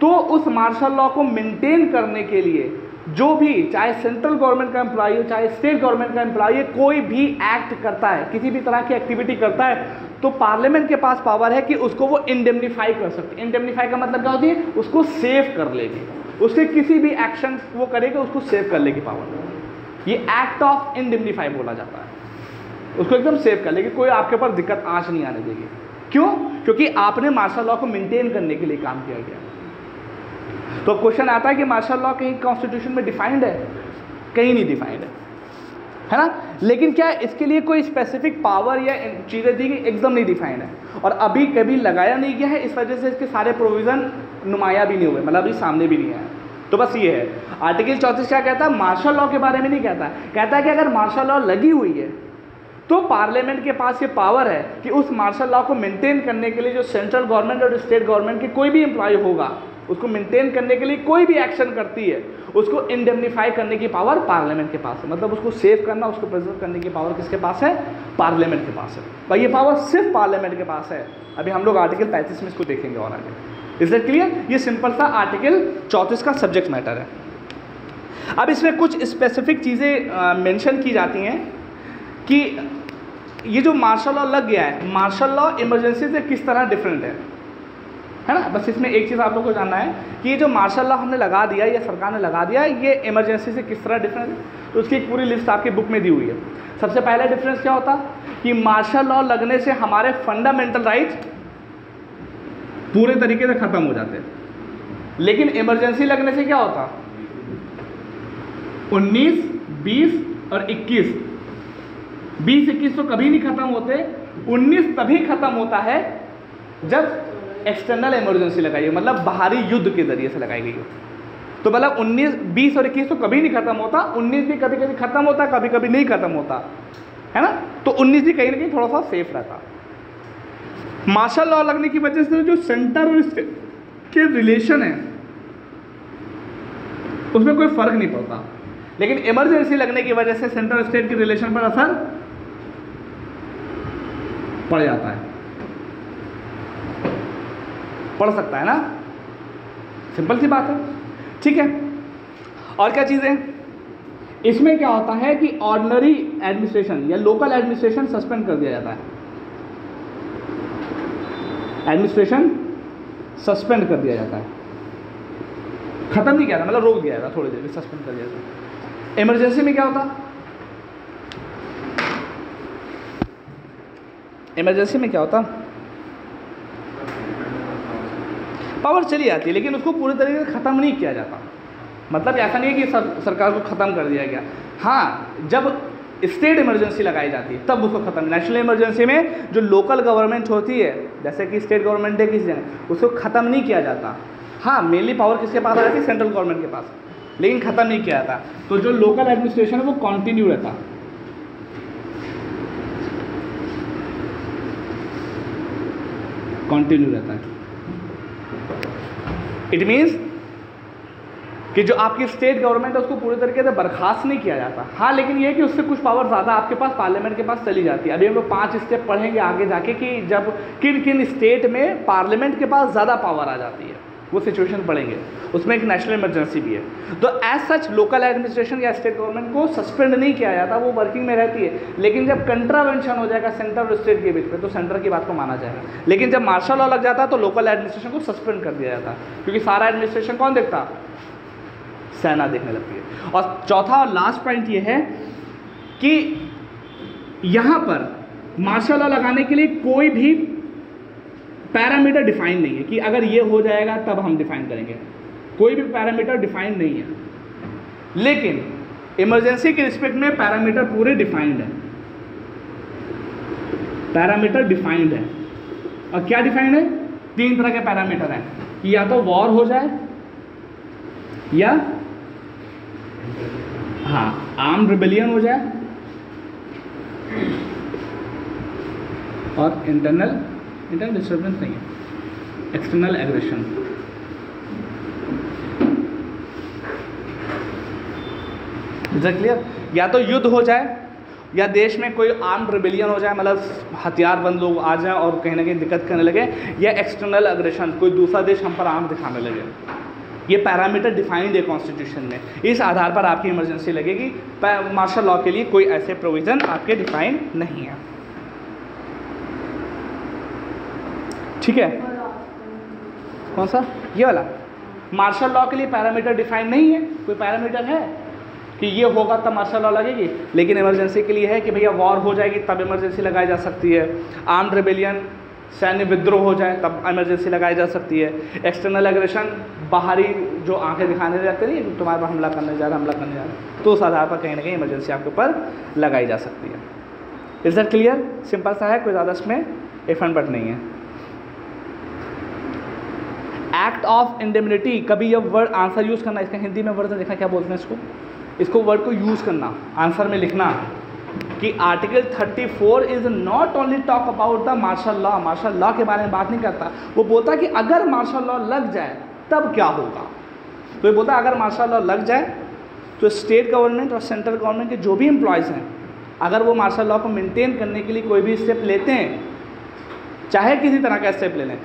तो उस मार्शल लॉ को मेंटेन करने के लिए जो भी, चाहे सेंट्रल गवर्नमेंट का एम्प्लॉय हो चाहे स्टेट गवर्नमेंट का एम्प्लॉय, कोई भी एक्ट करता है, किसी भी तरह की एक्टिविटी करता है, तो पार्लियामेंट के पास पावर है कि उसको वो इंडेमनीफाई कर सकते। इंडेमनीफाई का मतलब क्या होती है? उसको सेव कर लेगी, उसके किसी भी एक्शन वो करेगा उसको सेव कर लेगी पावर। ये एक्ट ऑफ इंडेमनीफाई बोला जाता है, उसको एकदम सेव कर लेगी, कोई आपके ऊपर दिक्कत आंच नहीं आने देगी। क्यों? क्योंकि आपने मार्शल लॉ को मेंटेन करने के लिए काम किया गया। तो क्वेश्चन आता है कि मार्शल लॉ कहीं कॉन्स्टिट्यूशन में डिफाइंड है? कहीं नहीं डिफाइंड है ना। लेकिन क्या इसके लिए कोई स्पेसिफिक पावर या चीज़ें दी गई? एकदम नहीं डिफाइंड है, और अभी कभी लगाया नहीं गया है, इस वजह से इसके सारे प्रोविज़न नुमाया भी नहीं हुए, मतलब अभी सामने भी नहीं आया। तो बस ये है, आर्टिकल 34 क्या कहता है? मार्शल लॉ के बारे में नहीं कहता, कहता है कि अगर मार्शल लॉ लगी हुई है तो पार्लियामेंट के पास ये पावर है कि उस मार्शल लॉ को मेंटेन करने के लिए जो सेंट्रल गवर्नमेंट और स्टेट गवर्नमेंट के कोई भी एम्प्लॉय होगा, उसको मेंटेन करने के लिए कोई भी एक्शन करती है, उसको इंडेमनीफाई करने की पावर पार्लियामेंट के पास है। मतलब उसको सेव करना, उसको प्रिजर्व करने की पावर किसके पास है? पार्लियामेंट के पास है। भाई ये पावर सिर्फ पार्लियामेंट के पास है। अभी हम लोग आर्टिकल 35 में इसको देखेंगे और आगे। Is that clear? ये सिंपल सा आर्टिकल 34 का सब्जेक्ट मैटर है। अब इसमें कुछ स्पेसिफिक चीज़ें मेंशन की जाती हैं कि ये जो मार्शल लॉ लग गया है, मार्शल लॉ इमरजेंसी से किस तरह डिफरेंट है ना। बस इसमें एक चीज़ आप लोग को जानना है कि ये जो मार्शल लॉ हमने लगा दिया या सरकार ने लगा दिया ये इमरजेंसी से किस तरह डिफरेंट है, तो उसकी एक पूरी लिस्ट आपकी बुक में दी हुई है। सबसे पहला डिफरेंस क्या होता कि मार्शल लॉ लगने से हमारे फंडामेंटल राइट्स पूरे तरीके से ख़त्म हो जाते हैं, लेकिन इमरजेंसी लगने से क्या होता 19, 20 और 21, 20-21 तो कभी नहीं खत्म होते, 19 तभी खत्म होता है जब एक्सटर्नल इमरजेंसी लगाई, मतलब बाहरी युद्ध के जरिए से लगाई गई हो। तो मतलब 19, 20 और 21 तो कभी नहीं खत्म होता, 19 भी कभी कभी खत्म होता, कभी कभी नहीं खत्म होता, है ना। तो 19 भी कहीं ना कहीं थोड़ा सा सेफ रहता। मार्शल लॉ लगने की वजह से जो सेंटर और स्टेट के रिलेशन है उसमें कोई फर्क नहीं पड़ता, लेकिन इमरजेंसी लगने की वजह से सेंटर और स्टेट के रिलेशन पर असर पड़ जाता है, पढ़ सकता है ना, सिंपल सी बात है, ठीक है। और क्या चीज़ें इसमें क्या होता है कि ऑर्डिनरी एडमिनिस्ट्रेशन या लोकल एडमिनिस्ट्रेशन सस्पेंड कर दिया जाता है, एडमिनिस्ट्रेशन सस्पेंड कर दिया जाता है, खत्म नहीं किया था, मतलब रोक दिया जाता, थोड़ी देर में सस्पेंड कर दिया जाता। इमरजेंसी में क्या होता, इमरजेंसी में क्या होता पावर चली जाती है लेकिन उसको पूरी तरीके से ख़त्म नहीं किया जाता। मतलब ऐसा नहीं है कि सरकार को ख़त्म कर दिया गया, हाँ जब स्टेट इमरजेंसी लगाई जाती है तब उसको ख़त्म। नेशनल इमरजेंसी में जो लोकल गवर्नमेंट होती है जैसे कि स्टेट गवर्नमेंट है किसी जगह, उसको ख़त्म नहीं किया जाता। हाँ मेनली पावर किसके पास आ जाती है, सेंट्रल गवर्नमेंट के पास, लेकिन ख़त्म नहीं किया जाता। तो जो लोकल एडमिनिस्ट्रेशन है वो कॉन्टिन्यू रहता, कॉन्टिन्यू रहता है। इट मीन्स कि जो आपकी स्टेट गवर्नमेंट है उसको पूरी तरीके से बर्खास्त नहीं किया जाता। हाँ लेकिन ये है कि उससे कुछ पावर ज़्यादा आपके पास पार्लियामेंट के पास चली जाती है। अभी हम लोग 5 स्टेप पढ़ेंगे आगे जाके कि जब किन किन स्टेट में पार्लियामेंट के पास ज़्यादा पावर आ जाती है, वो सिचुएशन पढ़ेंगे, उसमें एक नेशनल इमरजेंसी भी है। तो एज सच लोकल एडमिनिस्ट्रेशन या स्टेट गवर्नमेंट को सस्पेंड नहीं किया जाता, वो वर्किंग में रहती है। लेकिन जब कंट्रावेंशन हो जाएगा सेंटर और स्टेट के बीच में तो सेंटर की बात को माना जाएगा। लेकिन जब मार्शल लॉ लग जाता है तो लोकल एडमिनिस्ट्रेशन को सस्पेंड कर दिया जाता, क्योंकि सारा एडमिनिस्ट्रेशन कौन देखता, सेना देखने लगती है। और चौथा और लास्ट पॉइंट ये है कि यहाँ पर मार्शल लॉ लगाने के लिए कोई भी पैरामीटर डिफाइन नहीं है कि अगर ये हो जाएगा तब हम डिफाइन करेंगे, कोई भी पैरामीटर डिफाइन नहीं है। लेकिन इमरजेंसी के रिस्पेक्ट में पैरामीटर पूरे डिफाइंड है, पैरामीटर डिफाइंड है। और क्या डिफाइंड है, 3 तरह के पैरामीटर हैं कि या तो वॉर हो जाए या हाँ आर्म्ड रिबेलियन हो जाए और इंटरनल डिस्टर्बेंस नहीं है, external aggression. Is that clear? या तो युद्ध हो जाए या देश में कोई आर्म्ड रिबेलियन हो जाए, मतलब हथियारबंद लोग आ जाए और कहीं ना कहीं दिक्कत करने लगे, या एक्सटर्नल एग्रेशन, कोई दूसरा देश हम पर आर्म दिखाने लगे। ये पैरामीटर डिफाइंड है कॉन्स्टिट्यूशन में, इस आधार पर आपकी इमरजेंसी लगेगी। मार्शल लॉ के लिए कोई ऐसे प्रोविज़न आपके डिफाइन नहीं है, ठीक है। कौन सा, ये वाला मार्शल लॉ के लिए पैरामीटर डिफाइन नहीं है। कोई पैरामीटर है कि ये होगा तब मार्शल लॉ लगेगी, लेकिन इमरजेंसी के लिए है कि भैया वॉर हो जाएगी तब इमरजेंसी लगाई जा सकती है, आर्म्ड रिबेलियन सैन्य विद्रोह हो जाए तब इमरजेंसी लगाई जा सकती है, एक्सटर्नल एग्रेशन बाहरी जो आंखें दिखाने लगते नहीं तुम्हारे पर हमला करने जा रहा, तो उस आधार पर कहीं ना कहीं इमरजेंसी आपके ऊपर लगाई जा सकती है। Is that clear? सिंपल सा है, कोई ज़्यादा इसमें इफ एंड बट नहीं है। एक्ट ऑफ इंडेमनिटी, कभी ये वर्ड आंसर यूज़ करना, इसका हिंदी में वर्ड देखना क्या बोलते हैं इसको वर्ड को यूज़ करना, आंसर में लिखना कि article 34 is not only talk about the martial law, martial law के बारे में बात नहीं करता, वो बोलता कि अगर मार्शल लॉ लग जाए तब क्या होगा। तो ये बोलता अगर मार्शल लॉ लग जाए तो स्टेट गवर्नमेंट और सेंट्रल गवर्नमेंट के जो भी एम्प्लॉयज़ हैं, अगर वो मार्शल लॉ को मेंटेन करने के लिए कोई भी स्टेप लेते हैं, चाहे किसी तरह का स्टेप ले लें,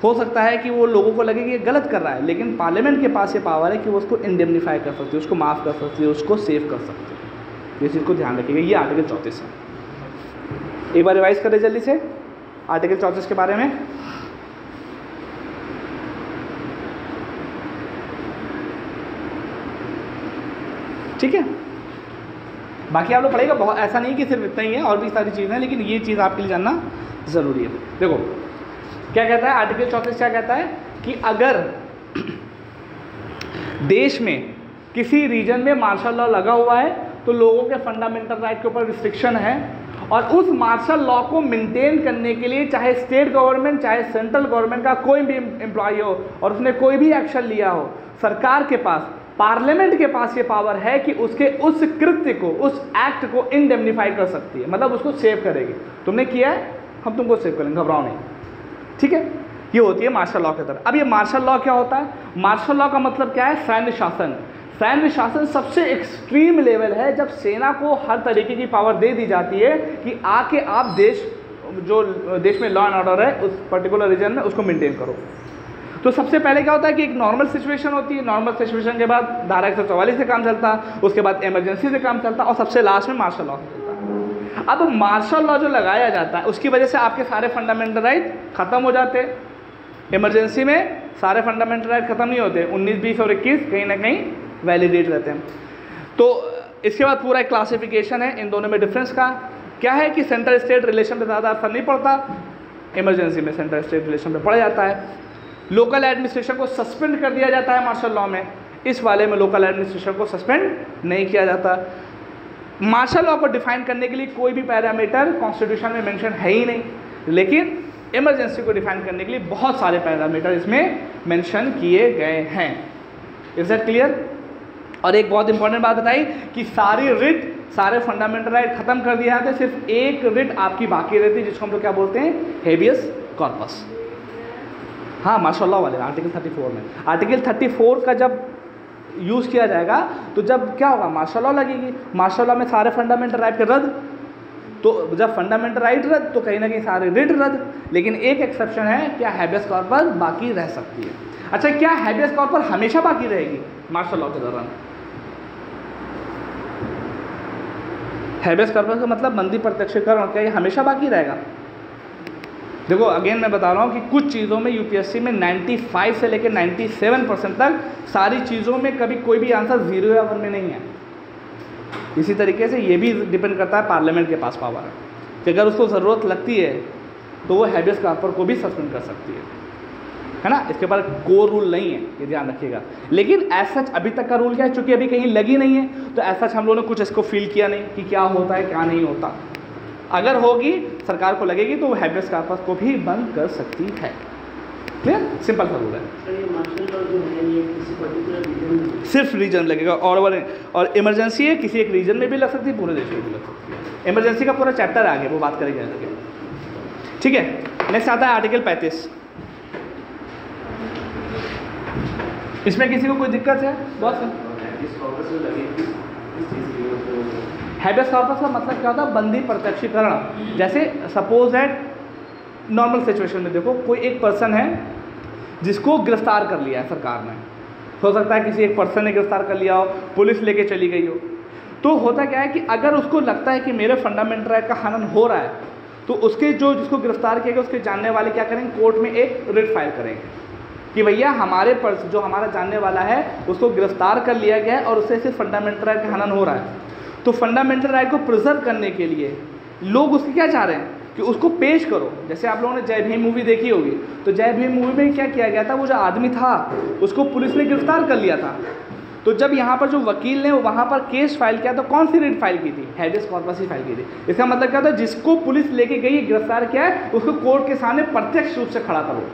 हो सकता है कि वो लोगों को लगे कि ये गलत कर रहा है, लेकिन पार्लियामेंट के पास ये पावर है कि वो उसको इंडेमनीफाई कर सकती है, उसको माफ़ कर सकती है, उसको सेव कर सकती है। ये चीज़ को ध्यान रखिएगा। ये आर्टिकल 34 है। एक बार रिवाइज करें जल्दी से आर्टिकल 34 के बारे में। ठीक है, बाकी आप लोग पढ़ेगा, बहुत ऐसा नहीं कि सिर्फ इतना ही है, और भी सारी चीज़ें हैं, लेकिन ये चीज़ आपके लिए जानना ज़रूरी है। देखो क्या कहता है आर्टिकल 34, क्या कहता है कि अगर देश में किसी रीजन में मार्शल लॉ लगा हुआ है तो लोगों के फंडामेंटल राइट के ऊपर रिस्ट्रिक्शन है, और उस मार्शल लॉ को मेंटेन करने के लिए चाहे स्टेट गवर्नमेंट चाहे सेंट्रल गवर्नमेंट का कोई भी एम्प्लॉय हो और उसने कोई भी एक्शन लिया हो, सरकार के पास, पार्लियामेंट के पास ये पावर है कि उसके उस कृत्य को, उस एक्ट को इंडेमनीफाई कर सकती है, मतलब उसको सेव करेगी। तुमने किया है, हम तुमको सेव करेंगे, घबराओ नहीं। ठीक है, ये होती है मार्शल लॉ के तरह। अब ये मार्शल लॉ क्या होता है? मार्शल लॉ का मतलब क्या है? सैन्य शासन। सैन्य शासन सबसे एक्सट्रीम लेवल है जब सेना को हर तरीके की पावर दे दी जाती है कि आके आप जो देश में लॉ एंड ऑर्डर है उस पर्टिकुलर रीजन में उसको मेंटेन करो। तो सबसे पहले क्या होता है कि एक नॉर्मल सिचुएशन होती है, नॉर्मल सिचुएशन के बाद धारा 144 से काम चलता है, उसके बाद इमरजेंसी से काम चलता है, और सबसे लास्ट में मार्शल लॉ चलता है। अब मार्शल लॉ जो लगाया जाता है उसकी वजह से आपके सारे फंडामेंटल राइट खत्म हो जाते हैं। इमरजेंसी में सारे फंडामेंटल राइट खत्म नहीं होते, 19, 20 और 21 कहीं ना कहीं वैलिडेट रहते हैं। तो इसके बाद पूरा एक क्लासिफिकेशन है इन दोनों में डिफरेंस का। क्या है कि सेंट्रल स्टेट रिलेशन पे ज़्यादा असर नहीं पड़ता, इमरजेंसी में सेंट्रल स्टेट रिलेशन पे पड़ जाता है। लोकल एडमिनिस्ट्रेशन को सस्पेंड कर दिया जाता है मार्शल लॉ में, इस वाले में लोकल एडमिनिस्ट्रेशन को सस्पेंड नहीं किया जाता। मार्शल लॉ को डिफाइन करने के लिए कोई भी पैरामीटर कॉन्स्टिट्यूशन में मेंशन है ही नहीं, लेकिन इमरजेंसी को डिफाइन करने के लिए बहुत सारे पैरामीटर इसमें मेंशन किए गए हैं। Is that clear? और एक बहुत इंपॉर्टेंट बात बताई कि सारी रिट, सारे फंडामेंटल राइट खत्म कर दिया जाते, सिर्फ एक रिट आपकी बाकी रहती है जिसको हम लोग क्या बोलते हैं? Habeas corpus. हाँ, मार्शल लॉ वाले आर्टिकल 34 में, आर्टिकल 34 का जब यूज़ किया जाएगा तो जब क्या होगा? मार्शल लॉ लगेगी। मार्शल लॉ में सारे फंडामेंटल राइट के रद्द, तो जब फंडामेंटल राइट रद्द तो कहीं ना कहीं सारे रिट रद्द, लेकिन एक एक्सेप्शन है, क्या हैबियस कॉर्पस बाकी रह सकती है। अच्छा, क्या हैबियस कॉर्पस हमेशा बाकी रहेगी मार्शल लॉ के दौरान? हैबियस कॉर्पस का मतलब बंदी प्रत्यक्षीकरण, क्या ये हमेशा बाकी रहेगा? देखो अगेन मैं बता रहा हूँ कि कुछ चीज़ों में यूपीएससी में 95 से लेकर 97% तक सारी चीज़ों में कभी कोई भी आंसर 0 या 1 में नहीं है। इसी तरीके से ये भी डिपेंड करता है पार्लियामेंट के पास पावर है कि अगर उसको ज़रूरत लगती है तो वो हैबियस कॉर्पस को भी सस्पेंड कर सकती है ना। इसके ऊपर कोर रूल नहीं है, ये ध्यान रखिएगा। लेकिन एज सच अभी तक का रूल क्या है, चूँकि अभी कहीं लगी नहीं है तो एज सच हम लोगों ने कुछ इसको फील किया नहीं कि क्या होता है क्या नहीं होता। अगर होगी, सरकार को लगेगी तो वो हैबियस कॉर्पस को भी बंद कर सकती है। क्लियर? सिंपल सा रूल है। सर ये मार्शल लॉ जो है ये किसी पर्टिकुलर रीजन में सिर्फ रीजन लगेगा, और इमरजेंसी है किसी एक रीजन में भी लग सकती है, पूरे देश में भी लग सकती है। इमरजेंसी का पूरा चैप्टर है आगे, वो बात करेंगे आगे। ठीक है, नेक्स्ट आता है आर्टिकल 35। इसमें किसी को कोई दिक्कत है? बहुत हैबियस कॉर्पस का मतलब क्या होता है? बंदी प्रत्यक्षीकरण। जैसे सपोज दैट नॉर्मल सिचुएशन में देखो, कोई एक पर्सन है जिसको गिरफ्तार कर लिया है सरकार ने, हो सकता है किसी एक पर्सन ने गिरफ्तार कर लिया हो, पुलिस लेके चली गई हो। तो होता क्या है कि अगर उसको लगता है कि मेरे फंडामेंटल राइट का हनन हो रहा है तो उसके जिसको गिरफ्तार किया गया उसके जानने वाले क्या करेंगे? कोर्ट में एक रिट फाइल करेंगे कि भैया हमारे जो हमारा जानने वाला है उसको गिरफ्तार कर लिया गया है और उससे सिर्फ फंडामेंटल राइट का हनन हो रहा है। तो फंडामेंटल राइट को प्रिजर्व करने के लिए लोग उसकी क्या चाह रहे हैं कि उसको पेश करो। जैसे आप लोगों ने जय भीम मूवी देखी होगी, तो जय भीम मूवी में क्या किया गया था? वो जो आदमी था उसको पुलिस ने गिरफ्तार कर लिया था। तो जब यहाँ पर जो वकील ने वहाँ पर केस फाइल किया तो कौन सी रिट फाइल की थी? हैबियस कॉर्पस ही फाइल की थी। इसका मतलब क्या था? जिसको पुलिस लेके गई, गिरफ्तार किया है, उसको कोर्ट के सामने प्रत्यक्ष रूप से खड़ा करो।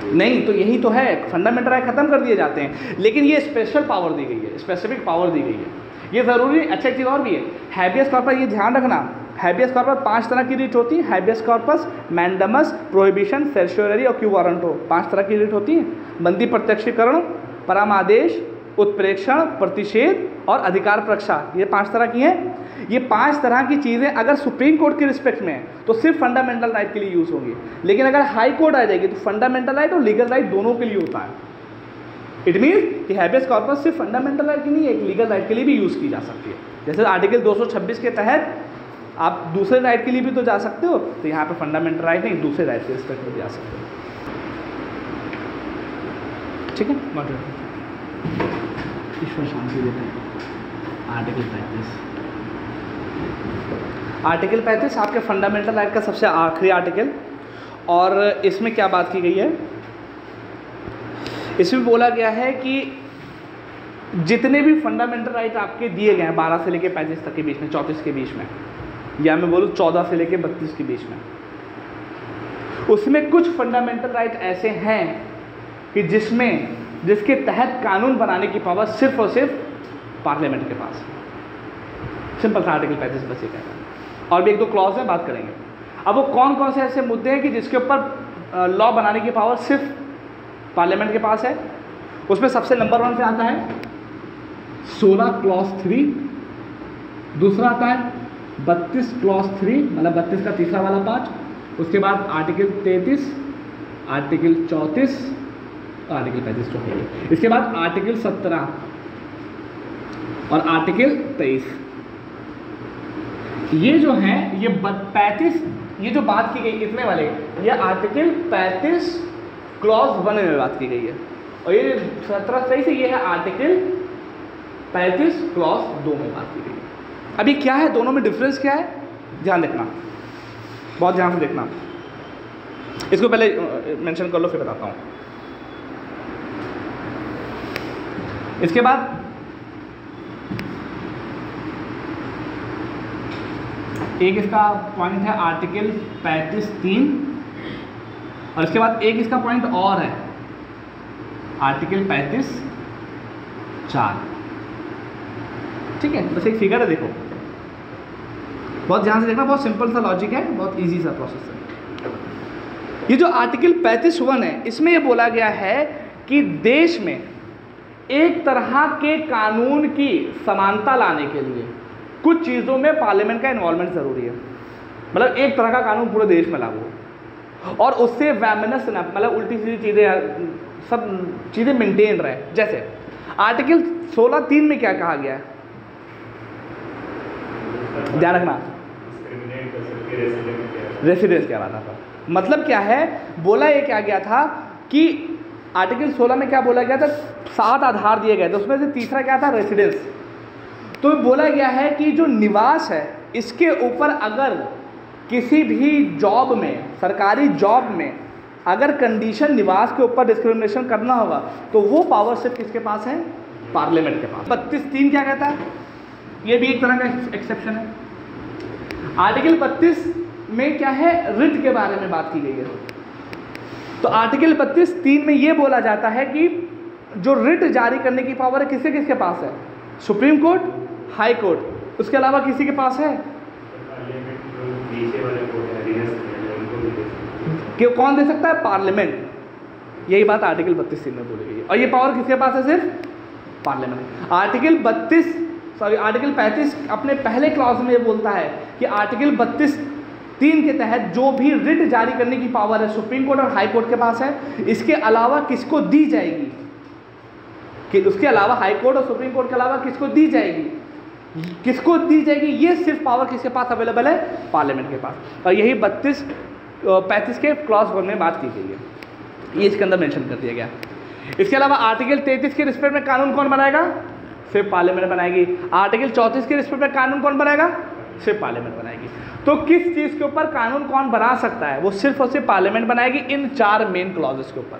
नहीं तो यही तो है, फंडामेंटल राइट खत्म कर दिए जाते हैं, लेकिन ये स्पेशल पावर दी गई है, स्पेसिफिक पावर दी गई है, ये ज़रूरी। अच्छा, एक चीज़ और भी है, हैबियस कॉर्पस, ये ध्यान रखना, हैबियस कॉर्पस 5 तरह की रिट होती है। हैबियस कॉर्पस, मैंडमस, प्रोहिबिशन, सेर्शियोररी और क्यू वारंटो, 5 तरह की रिट होती है। बंदी प्रत्यक्षीकरण, परामादेश, उत्प्रेक्षण, प्रतिषेध और अधिकार प्रक्षा, ये 5 तरह की हैं। ये 5 तरह की चीज़ें अगर सुप्रीम कोर्ट के रिस्पेक्ट में है तो सिर्फ फंडामेंटल राइट के लिए यूज़ होंगी, लेकिन अगर हाई कोर्ट आ जाएगी तो फंडामेंटल राइट और लीगल राइट दोनों के लिए होता है। इट मीन्स कि हैबियस कॉर्पस सिर्फ फंडामेंटल राइट की नहीं है, एक लीगल राइट के लिए भी यूज़ की जा सकती है। जैसे आर्टिकल 226 के तहत आप दूसरे राइट के लिए भी तो जा सकते हो, तो यहाँ पे फंडामेंटल राइट नहीं, दूसरे राइट के रिस्पेक्ट में भी जा सकते हो। ठीक है, ईश्वर शांति देते हैं। आर्टिकल 35 आपके फंडामेंटल राइट का सबसे आखिरी आर्टिकल, और इसमें क्या बात की गई है, इसमें बोला गया है कि जितने भी फंडामेंटल राइट आपके दिए गए हैं 12 से लेकर 35 तक के बीच में, 34 के बीच में, या मैं बोलूँ 14 से लेकर 32 के बीच में, उसमें कुछ फंडामेंटल राइट ऐसे हैं कि जिसके तहत कानून बनाने की पावर सिर्फ और सिर्फ पार्लियामेंट के पास है। सिंपल सा आर्टिकल 35 बस ये कहता है, और भी 1-2 क्लॉज है, बात करेंगे। अब वो कौन कौन से ऐसे मुद्दे हैं कि जिसके ऊपर लॉ बनाने की पावर सिर्फ पार्लियामेंट के पास है। उसमें सबसे नंबर 1 पे आता है 16 क्लॉज 3, दूसरा आता है 32 क्लॉज 3, मतलब 32 का तीसरा वाला पार्ट, उसके बाद आर्टिकल 33, आर्टिकल 34, आर्टिकल 35 जो है, इसके बाद आर्टिकल 17 और आर्टिकल 23। ये जो हैं ये 35, ये जो बात की गई इतने वाले, ये आर्टिकल 35 क्लॉज 1 में बात की गई है, और ये 17-23 ये है आर्टिकल 35 क्लॉज 2 में बात की गई है। अभी क्या है, दोनों में डिफरेंस क्या है, ध्यान देखना, बहुत ध्यान से देखना। इसको पहले मेंशन कर लो फिर बताता हूँ। इसके बाद एक इसका पॉइंट है आर्टिकल 35(3), और इसके बाद एक इसका पॉइंट और है आर्टिकल 35(4). ठीक है, बस एक फिगर है, देखो बहुत ध्यान से देखना, बहुत सिंपल सा लॉजिक है, बहुत इजी सा प्रोसेस है। ये जो आर्टिकल 35(1) है, इसमें ये बोला गया है कि देश में एक तरह के कानून की समानता लाने के लिए कुछ चीज़ों में पार्लियामेंट का इन्वॉल्वमेंट ज़रूरी है। मतलब एक तरह का कानून पूरे देश में लागू हो और उससे वैमनस न, मतलब उल्टी सीधी चीज़ें, सब चीज़ें मेंटेन रहे। जैसे आर्टिकल 16(3) में क्या कहा गया है, ध्यान रखना, रेसिडेंस क्या रहा था, मतलब क्या है, बोला ये क्या गया था कि आर्टिकल 16 में क्या बोला गया था, 7 आधार दिए गए थे, उसमें से तीसरा क्या था, रेसिडेंस। तो बोला गया है कि जो निवास है इसके ऊपर अगर किसी भी जॉब में, सरकारी जॉब में अगर कंडीशन निवास के ऊपर डिस्क्रिमिनेशन करना होगा तो वो पावर सिर्फ किसके पास है, पार्लियामेंट के पास। 32(3) क्या कहता है, ये भी एक तरह का एक्सेप्शन है। आर्टिकल 32 में क्या है, रिट के बारे में बात की गई है। तो आर्टिकल 32(3) में ये बोला जाता है कि जो रिट जारी करने की पावर है किसके किसके पास है, सुप्रीम कोर्ट, हाई कोर्ट, उसके अलावा किसी के पास है, कि कौन दे सकता है, पार्लियामेंट। यही बात आर्टिकल 32(3) में बोली गई है, और ये पावर किसके पास है, सिर्फ पार्लियामेंट। आर्टिकल 35 अपने पहले क्लॉज में ये बोलता है कि आर्टिकल 32(3) के तहत जो भी रिट जारी करने की पावर है सुप्रीम कोर्ट और हाई कोर्ट के पास है, इसके अलावा किसको दी जाएगी, कि उसके अलावा हाई कोर्ट और सुप्रीम कोर्ट के अलावा किसको दी जाएगी, ये सिर्फ पावर किसके पास अवेलेबल है, पार्लियामेंट के पास। और यही 35 के क्लॉज 1 में बात की गई है, ये इसके अंदर मेंशन कर दिया गया। इसके अलावा आर्टिकल 33 के रिस्पेक्ट में कानून कौन बनाएगा, सिर्फ पार्लियामेंट बनाएगी। आर्टिकल 34 के रिस्पेक्ट में कानून कौन बनाएगा, सिर्फ पार्लियामेंट बनाएगी। तो किस चीज़ के ऊपर कानून कौन बना सकता है, वो सिर्फ और सिर्फ पार्लियामेंट बनाएगी, इन 4 मेन क्लॉजेस के ऊपर।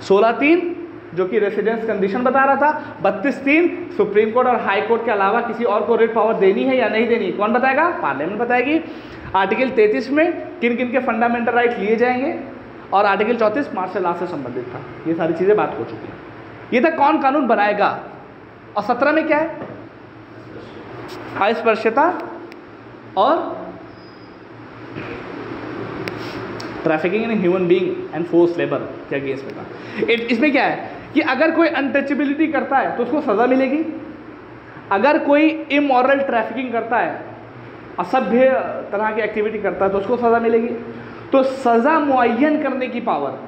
16(3) जो कि रेसिडेंस कंडीशन बता रहा था, 32(3) सुप्रीम कोर्ट और हाई कोर्ट के अलावा किसी और को रिट पावर देनी है या नहीं देनी, कौन बताएगा, पार्लियामेंट बताएगी। आर्टिकल 33 में किन किन के फंडामेंटल राइट लिए जाएंगे, और आर्टिकल 34 मार्शल लॉ से संबंधित था। ये सारी चीज़ें बात हो चुकी हैं, ये था कौन कानून बनाएगा। और 17 में क्या है, अस्पृश्यता और trafficking in human being and force labour के अगेंस्ट में था। इसमें क्या है, कि अगर कोई अनटचेबिलिटी करता है तो उसको सज़ा मिलेगी, अगर कोई इमोरल ट्रैफिकिंग करता है, असभ्य तरह की एक्टिविटी करता है तो उसको सज़ा मिलेगी। तो सज़ा मुअय्यन करने की पावर,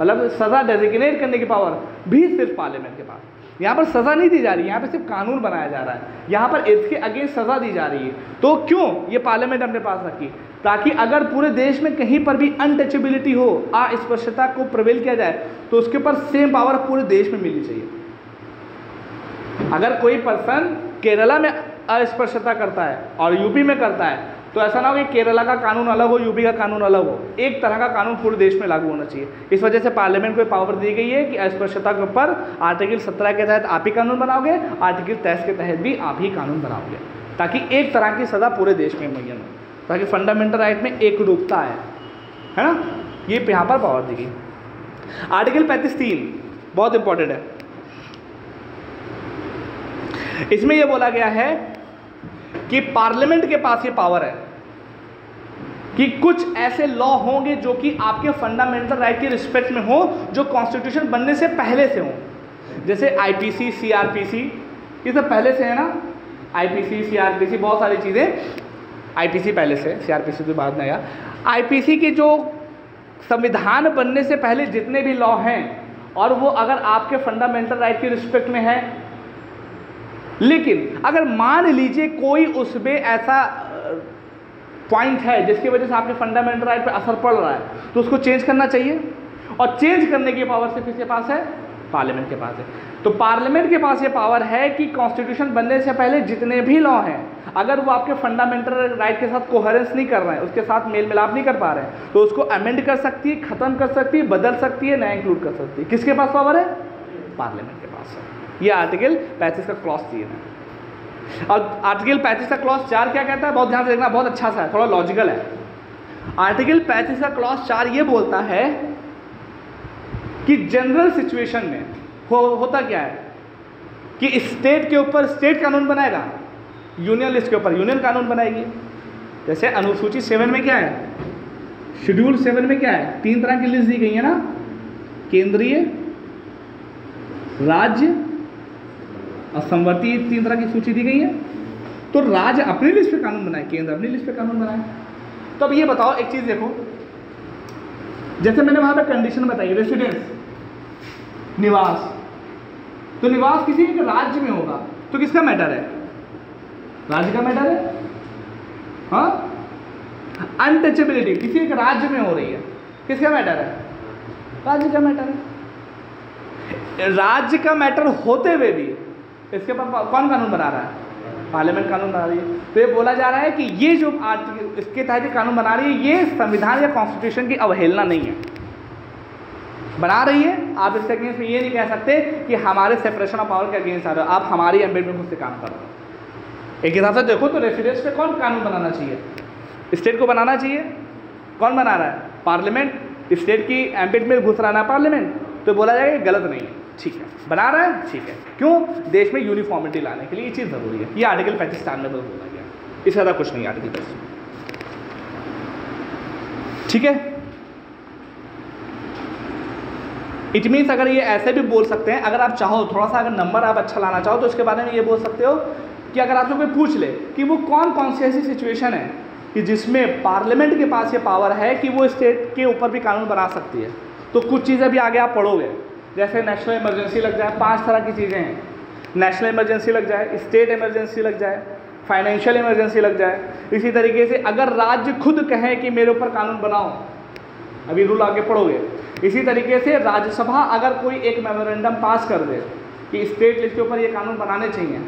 मतलब सज़ा डेजिग्नेट करने की पावर भी सिर्फ पार्लियामेंट के पास। यहाँ पर सज़ा नहीं दी जा रही है, यहाँ पर सिर्फ कानून बनाया जा रहा है, यहाँ पर इसके अगेंस्ट सज़ा दी जा रही है। तो क्यों ये पार्लियामेंट अपने पास रखी? ताकि अगर पूरे देश में कहीं पर भी अनटचेबिलिटी हो, अस्पृश्यता को प्रिवेल किया जाए, तो उसके ऊपर सेम पावर पूरे देश में मिलनी चाहिए। अगर कोई पर्सन केरला में अस्पृश्यता करता है और यूपी में करता है, तो ऐसा ना हो कि केरला का कानून अलग हो, यूपी का कानून अलग हो, एक तरह का कानून पूरे देश में लागू होना चाहिए। इस वजह से पार्लियामेंट को पावर दी गई है कि अस्पृश्यता के ऊपर आर्टिकल 17 के तहत आप ही कानून बनाओगे, आर्टिकल 23 के तहत भी आप ही कानून बनाओगे, ताकि एक तरह की सज़ा पूरे देश में मुहैया हो, ताकि फंडामेंटल राइट में एक रूपता है ना। ये यहाँ पर पावर दी गई। आर्टिकल 35(3) बहुत इंपॉर्टेंट है। इसमें यह बोला गया है कि पार्लियामेंट के पास ये पावर है कि कुछ ऐसे लॉ होंगे जो कि आपके फंडामेंटल राइट की रिस्पेक्ट में हो, जो कॉन्स्टिट्यूशन बनने से पहले से हो। जैसे आईपीसी, सीआरपीसी, ये सब पहले से है ना। आईपीसी, सीआरपीसी, बहुत सारी चीज़ें। आईपीसी पहले से, सीआरपीसी तो बाद में आया। आईपीसी के जो संविधान बनने से पहले जितने भी लॉ हैं, और वो अगर आपके फंडामेंटल राइट की रिस्पेक्ट में है, लेकिन अगर मान लीजिए कोई उसमें ऐसा पॉइंट है जिसकी वजह से आपके फंडामेंटल राइट पे असर पड़ रहा है, तो उसको चेंज करना चाहिए। और चेंज करने की पावर सिर्फ किसके पास है? पार्लियामेंट के पास है। तो पार्लियामेंट के पास ये पावर है कि कॉन्स्टिट्यूशन बनने से पहले जितने भी लॉ हैं, अगर वो आपके फंडामेंटल राइट के साथ कोहेरेंस नहीं कर रहे हैं, उसके साथ मेल मिलाप नहीं कर पा रहे हैं, तो उसको अमेंड कर सकती है, ख़त्म कर सकती है, बदल सकती है, नया इंक्लूड कर सकती है। किसके पास पावर है? पार्लियामेंट के पास है। ये आर्टिकल 35 का क्लॉज 3 है। और आर्टिकल 35 का क्लॉज 4 क्या कहता है? बहुत ध्यान से देखना, बहुत अच्छा सा है, थोड़ा लॉजिकल है। आर्टिकल 35 का क्लॉज 4 ये बोलता है कि जनरल सिचुएशन में होता क्या है कि स्टेट के ऊपर स्टेट कानून बनाएगा, यूनियन लिस्ट के ऊपर यूनियन कानून बनाएगी। जैसे अनुसूची 7 में क्या है, शेड्यूल 7 में क्या है, 3 तरह की लिस्ट दी गई है ना, केंद्रीय, राज्य और संवर्ती, 3 तरह की सूची दी गई है। तो राज्य अपनी लिस्ट पे कानून बनाए, केंद्र अपनी लिस्ट पे कानून बनाए। तो अब ये बताओ, एक चीज़ देखो, जैसे मैंने वहाँ पे कंडीशन बताई, रेसिडेंस, निवास, तो निवास किसी एक राज्य में होगा, तो किसका मैटर है? राज्य का मैटर है। हाँ, अनटचेबिलिटी किसी एक राज्य में हो रही है, किसका मैटर है? राज्य का मैटर है। राज्य का मैटर होते हुए भी इसके पर कौन कानून बना रहा है? पार्लियामेंट कानून बना रही है। तो ये बोला जा रहा है कि ये जो आर्टिकल इसके तहत कानून बना रही है, ये संविधान या कॉन्स्टिट्यूशन की अवहेलना नहीं है, बना रही है। आप इसके अगेंस्ट ये नहीं कह सकते कि हमारे सेपरेशन ऑफ पावर के अगेंस्ट आ रहे हो, आप हमारी एम्बेडमेंट से काम कर रहे हो। एक हिसाब से देखो तो रेसिडेंस पे कौन कानून बनाना चाहिए? स्टेट को बनाना चाहिए। कौन बना रहा है? पार्लियामेंट। स्टेट की एम्बेड में घुस रहा है पार्लियामेंट, तो बोला जाएगा गलत नहीं है, ठीक है, बना रहा है, ठीक है। क्यों? देश में यूनिफॉर्मिटी लाने के लिए ये चीज़ ज़रूरी है। ये आर्टिकल 35 में बोला गया, इससे ज़्यादा कुछ नहीं आर्टिकल 35, ठीक है। इट मीन्स अगर ये ऐसे भी बोल सकते हैं, अगर आप चाहो थोड़ा सा अगर नंबर आप अच्छा लाना चाहो तो इसके बारे में ये बोल सकते हो कि अगर आपसे कोई पूछ ले कि वो कौन सी ऐसी सिचुएशन है कि जिसमें पार्लियामेंट के पास ये पावर है कि वो स्टेट के ऊपर भी कानून बना सकती है, तो कुछ चीज़ें भी आगे आप पढ़ोगे, जैसे नेशनल इमरजेंसी लग जाए, 5 तरह की चीज़ें हैं। नेशनल इमरजेंसी लग जाए, स्टेट इमरजेंसी लग जाए, फाइनेंशियल इमरजेंसी लग जाए। इसी तरीके से अगर राज्य खुद कहे कि मेरे ऊपर कानून बनाओ, अभी रूल आगे पढ़ोगे। इसी तरीके से राज्यसभा अगर कोई एक मेमोरेंडम पास कर दे कि स्टेट लिस्ट के ऊपर ये कानून बनाने चाहिए,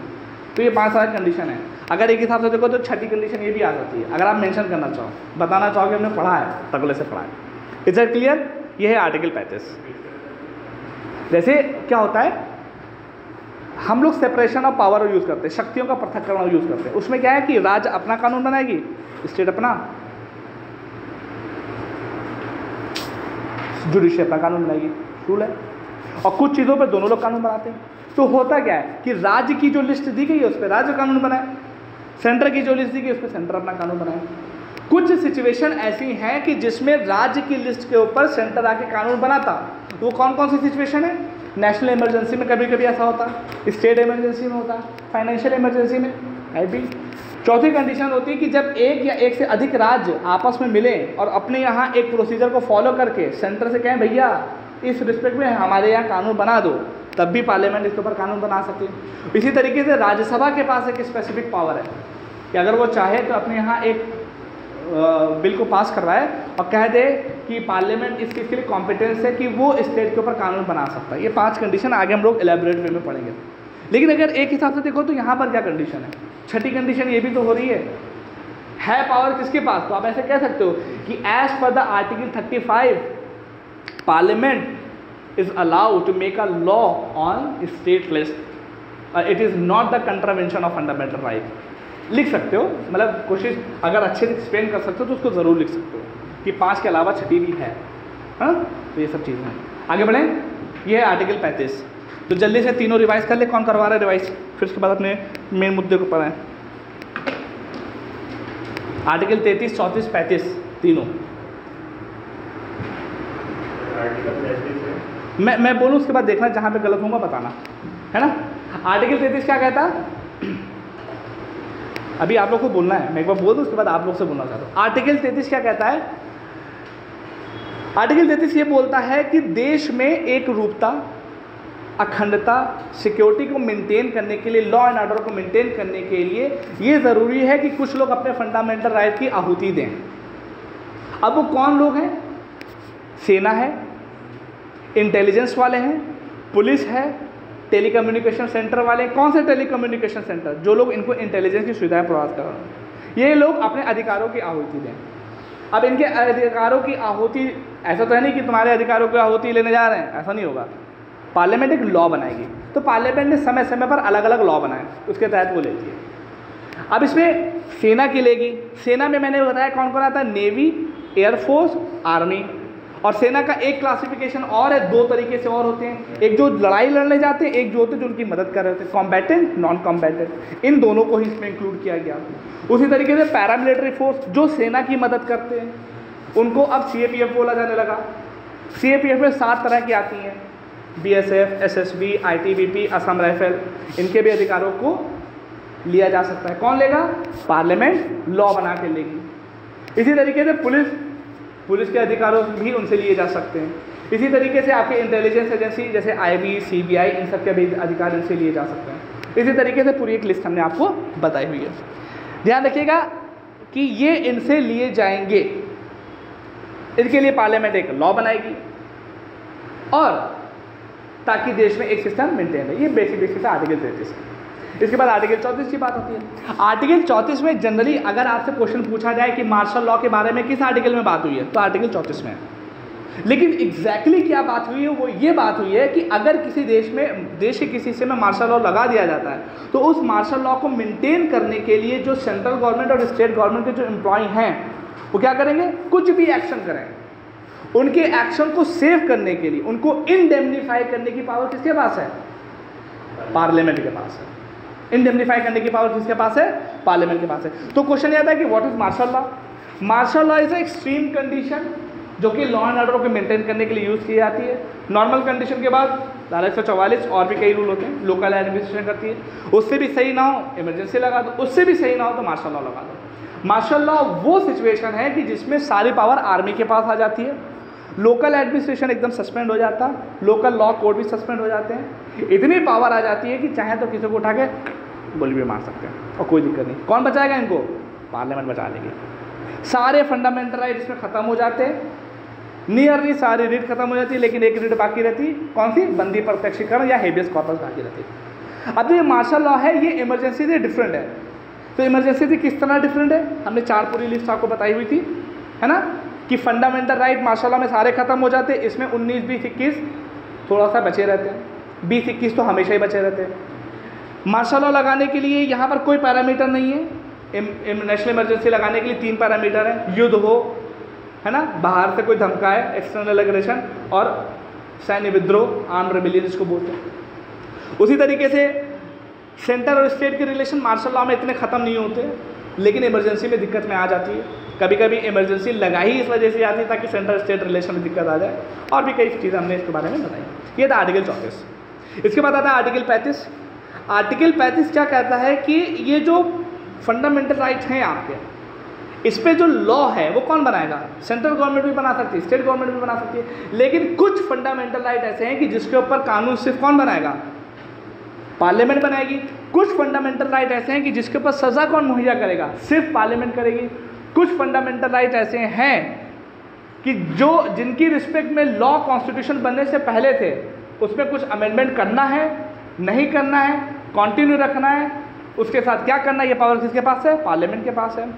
तो ये 5 सारी कंडीशन है। अगर एक हिसाब से देखो तो 6ठी कंडीशन ये भी आ जाती है, अगर आप मेंशन करना चाहो, बताना चाहो कि हमने पढ़ा है, तगले से पढ़ा है। Is that clear? ये है आर्टिकल 35। जैसे क्या होता है, हम लोग सेपरेशन ऑफ पावर यूज़ करते हैं, शक्तियों का पृथक्करण यूज़ करते हैं। उसमें क्या है कि राज्य अपना कानून बनाएगी, स्टेट अपना, जुडिशरी अपना कानून बनाएगी, रूल है। और कुछ चीज़ों पे दोनों लोग कानून बनाते हैं। तो होता क्या है कि राज्य की जो लिस्ट दी गई है उस पर राज्य कानून बनाए, सेंटर की जो लिस्ट दी गई उस पर सेंटर अपना कानून बनाए। कुछ सिचुएशन ऐसी हैं कि जिसमें राज्य की लिस्ट के ऊपर सेंटर आके कानून बनाता। वो कौन कौन सी सिचुएशन है? नेशनल इमरजेंसी में कभी कभी ऐसा होता है, स्टेट इमरजेंसी में होता है, फाइनेंशियल इमरजेंसी में है भी। चौथी कंडीशन होती है कि जब एक या एक से अधिक राज्य आपस में मिलें और अपने यहाँ एक प्रोसीजर को फॉलो करके सेंटर से कहें भैया इस रिस्पेक्ट में हमारे यहाँ कानून बना दो, तब भी पार्लियामेंट इसके ऊपर कानून बना सके। इसी तरीके से राज्यसभा के पास एक स्पेसिफिक पावर है कि अगर वो चाहे तो अपने यहाँ एक बिल को पास करवाए और कह दे कि पार्लियामेंट इस चीज़ के लिए कॉम्पिटेंस है कि वो स्टेट के ऊपर कानून बना सकता है। ये 5 कंडीशन आगे हम लोग एलेबोरेट वे में पढ़ेंगे। लेकिन अगर एक हिसाब से देखो तो यहाँ पर क्या कंडीशन है, छठी कंडीशन ये भी तो हो रही है पावर किसके पास। तो आप ऐसे कह सकते हो कि as per the article 35 parliament is allowed to make a law on state list, it is not the contravention of fundamental right. लिख सकते हो, मतलब कोशिश अगर अच्छे से एक्सप्लेन कर सकते हो तो उसको ज़रूर लिख सकते हो कि 5 के अलावा छठी भी है। हाँ, तो ये सब चीज़ें हैं। आगे बढ़ें, ये है आर्टिकल 35। तो जल्दी से तीनों रिवाइज कर ले, कौन करवा रहा है रिवाइज, फिर उसके बाद अपने मेन मुद्दे को पढ़ें। आर्टिकल 33, 34, 35 तीनों मैं बोलूँ उसके बाद देखना, जहाँ पे गलत होगा बताना, है ना। आर्टिकल 33 क्या कहता है, अभी आप लोग को बोलना है, मैं एक बार बोल दूँ उसके बाद आप लोग से बोलना चाहता हूँ। आर्टिकल 33 क्या कहता है, आर्टिकल 33 ये बोलता है कि देश में एक रूपता, अखंडता, सिक्योरिटी को मेंटेन करने के लिए, लॉ एंड ऑर्डर को मेंटेन करने के लिए ये ज़रूरी है कि कुछ लोग अपने फंडामेंटल राइट की आहुति दें। अब वो कौन लोग हैं, सेना है, इंटेलिजेंस वाले हैं, पुलिस है, टेलीकम्युनिकेशन सेंटर वाले। कौन से टेलीकम्युनिकेशन सेंटर, जो लोग इनको इंटेलिजेंस की सुविधाएं प्रोवाइड कर रहे हैं, ये लोग अपने अधिकारों की आहुति दें। अब इनके अधिकारों की आहुति, ऐसा तो है नहीं कि तुम्हारे अधिकारों की आहुति लेने जा रहे हैं, ऐसा नहीं होगा। पार्लियामेंट एक लॉ बनाएगी, तो पार्लियामेंट ने समय समय पर अलग अलग लॉ बनाए, उसके तहत वो लेती है। अब इसमें सेना की लेगी, सेना में मैंने बताया कौन कौन आता है, नेवी, एयरफोर्स, आर्मी। और सेना का एक क्लासिफिकेशन और है, 2 तरीके से और होते हैं, एक जो लड़ाई लड़ने जाते हैं, एक जो होते हैं जो उनकी मदद कर रहे होते हैं, कॉम्बैटेंट, नॉन कॉम्बैटेंट। इन दोनों को ही इसमें इंक्लूड किया गया। उसी तरीके से पैरामिलिट्री फोर्स जो सेना की मदद करते हैं उनको अब CAPF बोला जाने लगा। CAPF में 7 तरह की आती हैं, BSF, SSB, ITBP, Assam rifle. इनके भी अधिकारों को लिया जा सकता है। कौन लेगा, पार्लियामेंट लॉ बना के लेगी। इसी तरीके से पुलिस के अधिकारों भी उनसे लिए जा सकते हैं। इसी तरीके से आपके इंटेलिजेंस एजेंसी जैसे IB, CBI, इन सब के भी अधिकार इनसे लिए जा सकते हैं। इसी तरीके से पूरी एक लिस्ट हमने आपको बताई हुई है। ध्यान रखिएगा कि ये इनसे लिए जाएंगे, इनके लिए पार्लियामेंट एक लॉ बनाएगी और ताकि देश में एक सिस्टम मेंटेन है। ये बेसिक से आर्टिकल 33 है। इसके बाद आर्टिकल 34 की बात होती है। आर्टिकल 34 में जनरली अगर आपसे क्वेश्चन पूछा जाए कि मार्शल लॉ के बारे में किस आर्टिकल में बात हुई है, तो आर्टिकल 34 में है। लेकिन एग्जैक्टली क्या बात हुई है, वो ये बात हुई है कि अगर किसी देश के किसी हिस्से में मार्शल लॉ लगा दिया जाता है तो उस मार्शल लॉ को मेंटेन करने के लिए जो सेंट्रल गवर्नमेंट और स्टेट गवर्नमेंट के जो एम्प्लॉय हैं वो क्या करेंगे, कुछ भी एक्शन करें, उनके एक्शन को सेव करने के लिए उनको इंडेमनीफाई करने की पावर किसके पास है, पार्लियामेंट के पास है। इंडेमनीफाई करने की पावर किसके पास है, पार्लियामेंट के पास है। तो क्वेश्चन ये आता है कि what is martial law. Martial law is a extreme condition जो कि लॉ एंड ऑर्डर को मेंटेन करने के लिए यूज़ की जाती है। नॉर्मल कंडीशन के बाद धारा 144 और भी कई रूल होते हैं, लोकल एडमिनिस्ट्रेशन करती है। उससे भी सही ना हो इमरजेंसी लगा दो, उससे भी सही ना हो तो मार्शल लॉ लगा दो। मार्शल लॉ वो सिचुएशन है कि जिसमें सारी पावर आर्मी के पास आ जाती है, लोकल एडमिनिस्ट्रेशन एकदम सस्पेंड हो जाता है, लोकल लॉ कोड भी सस्पेंड हो जाते हैं। इतनी पावर आ जाती है कि चाहे तो किसी को उठा के गोली भी मार सकते हैं और कोई दिक्कत नहीं। कौन बचाएगा इनको, पार्लियामेंट बचा लेगी। सारे फंडामेंटल राइट इसमें ख़त्म हो जाते हैं, नियरली सारी रीट खत्म हो जाती है, लेकिन एक रीट बाकी रहती, कौन सी, बंदी प्रत्यक्षीकरण या हेबियस कॉर्पस बाकी रहती है। अब ये मार्शल लॉ है, ये इमरजेंसी से डिफरेंट है। तो इमरजेंसी से किस तरह डिफरेंट है, हमने 4 पूरी लिस्ट आपको बताई हुई थी, है ना, कि फंडामेंटल राइट मार्शल लॉ में सारे खत्म हो जाते हैं। इसमें 19, 20, 21 थोड़ा सा बचे रहते हैं, 20, 21 तो हमेशा ही बचे रहते हैं। मार्शल लॉ लगाने के लिए यहाँ पर कोई पैरामीटर नहीं है। नेशनल इमरजेंसी लगाने के लिए 3 पैरामीटर हैं, युद्ध हो, है ना, बाहर से कोई धमकाए, एक्सटर्नल एग्रेशन, और सैन्य विद्रोह, आर्म रेबेलियन जिसको बोलते हैं। उसी तरीके से सेंटर और स्टेट के रिलेशन मार्शल लॉ में इतने ख़त्म नहीं होते, लेकिन इमरजेंसी में दिक्कत में आ जाती है। कभी कभी इमरजेंसी लगा ही इस वजह से जाती है ताकि सेंट्रल स्टेट रिलेशन में दिक्कत आ जाए, और भी कई चीज़ें हमने इसके बारे में बताई। ये था आर्टिकल 34। इसके बाद आता है आर्टिकल 35। आर्टिकल 35 क्या कहता है कि ये जो फंडामेंटल राइट्स हैं आपके, इस पे जो लॉ है वो कौन बनाएगा? सेंट्रल गवर्नमेंट भी बना सकती है, स्टेट गवर्नमेंट भी बना सकती है, लेकिन कुछ फंडामेंटल राइट ऐसे हैं कि जिसके ऊपर कानून सिर्फ कौन बनाएगा? पार्लियामेंट बनाएगी। कुछ फंडामेंटल राइट ऐसे हैं कि जिसके ऊपर सज़ा कौन मुहैया करेगा? सिर्फ पार्लियामेंट करेगी। कुछ फंडामेंटल राइट ऐसे हैं कि जो जिनकी रिस्पेक्ट में लॉ कॉन्स्टिट्यूशन बनने से पहले थे, उसमें कुछ अमेंडमेंट करना है, नहीं करना है, कंटिन्यू रखना है, उसके साथ क्या करना है, ये पावर किसके पास है? पार्लियामेंट के पास है।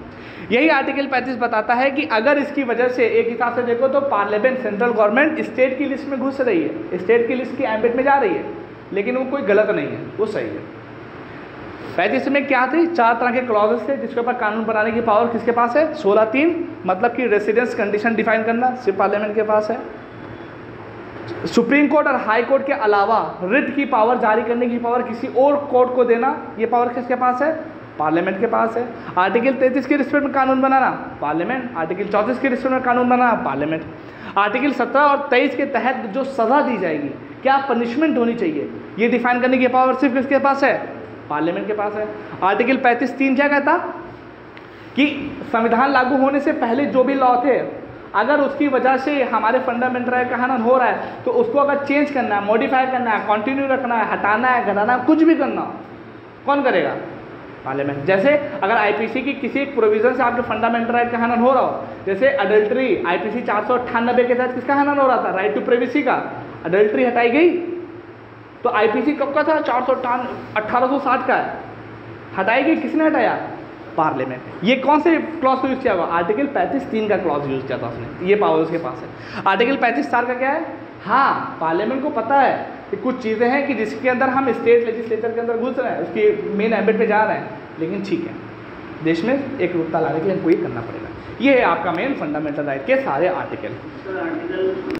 यही आर्टिकल 35 बताता है कि अगर इसकी वजह से एक हिसाब से देखो तो पार्लियामेंट, सेंट्रल गवर्नमेंट स्टेट की लिस्ट में घुस रही है, स्टेट की लिस्ट की एम्बिट में जा रही है, लेकिन वो कोई गलत नहीं है, वो सही है। 35 में क्या थी? 4 तरह के क्लॉजेस थे जिसके ऊपर कानून बनाने की पावर किसके पास है? 16(3) मतलब कि रेसिडेंस कंडीशन डिफाइन करना सिर्फ पार्लियामेंट के पास है। सुप्रीम कोर्ट और हाई कोर्ट के अलावा रिट की पावर जारी करने की पावर किसी और कोर्ट को देना, ये पावर किसके पास है? पार्लियामेंट के पास है। आर्टिकल 33 के रिस्पेक्ट में कानून बनाना, पार्लियामेंट। आर्टिकल 34 के रिस्पेक्ट में कानून बनाना, पार्लियामेंट। आर्टिकल 17 और 23 के तहत जो सज़ा दी जाएगी, क्या पनिशमेंट होनी चाहिए, ये डिफाइन करने की पावर सिर्फ किसके पास है? पार्लियामेंट के पास है। आर्टिकल 35(3) क्या कहता कि संविधान लागू होने से पहले जो भी लॉ थे, अगर उसकी वजह से हमारे फंडामेंटल राइट का हनन हो रहा है तो उसको अगर चेंज करना है, मॉडिफाई करना है, कंटिन्यू रखना है, हटाना है, घटाना है, कुछ भी करना हो, कौन करेगा? पार्लियामेंट। जैसे अगर आईपीसी की किसी एक प्रोविजन से आपके फंडामेंटल राइट का हनन हो रहा हो, जैसे अडल्ट्री, आईपीसी 498 के तहत किसका हनन हो रहा था? राइट टू प्राइवेसी का। अडल्ट्री हटाई गई, तो आईपीसी कब का था? 1860 का है, हटाई गई, किसने हटाया? पार्लियामेंट। ये कौन से क्लॉज को यूज़ किया हुआ? आर्टिकल 35(3) का क्लॉज यूज़ किया था उसने, ये पावर उसके पास है। आर्टिकल 35(4) का क्या है? हाँ, पार्लियामेंट को पता है कि कुछ चीज़ें हैं कि जिसके अंदर हम स्टेट लेजिस्लेचर के अंदर घुस रहे हैं, उसकी मेन एम्बिट पे जा रहे हैं, लेकिन ठीक है, देश में एक रूपता लाने के लिए हमको ये करना पड़ेगा। ये है आपका मेन फंडामेंटल राइट के सारे आर्टिकल। Sir article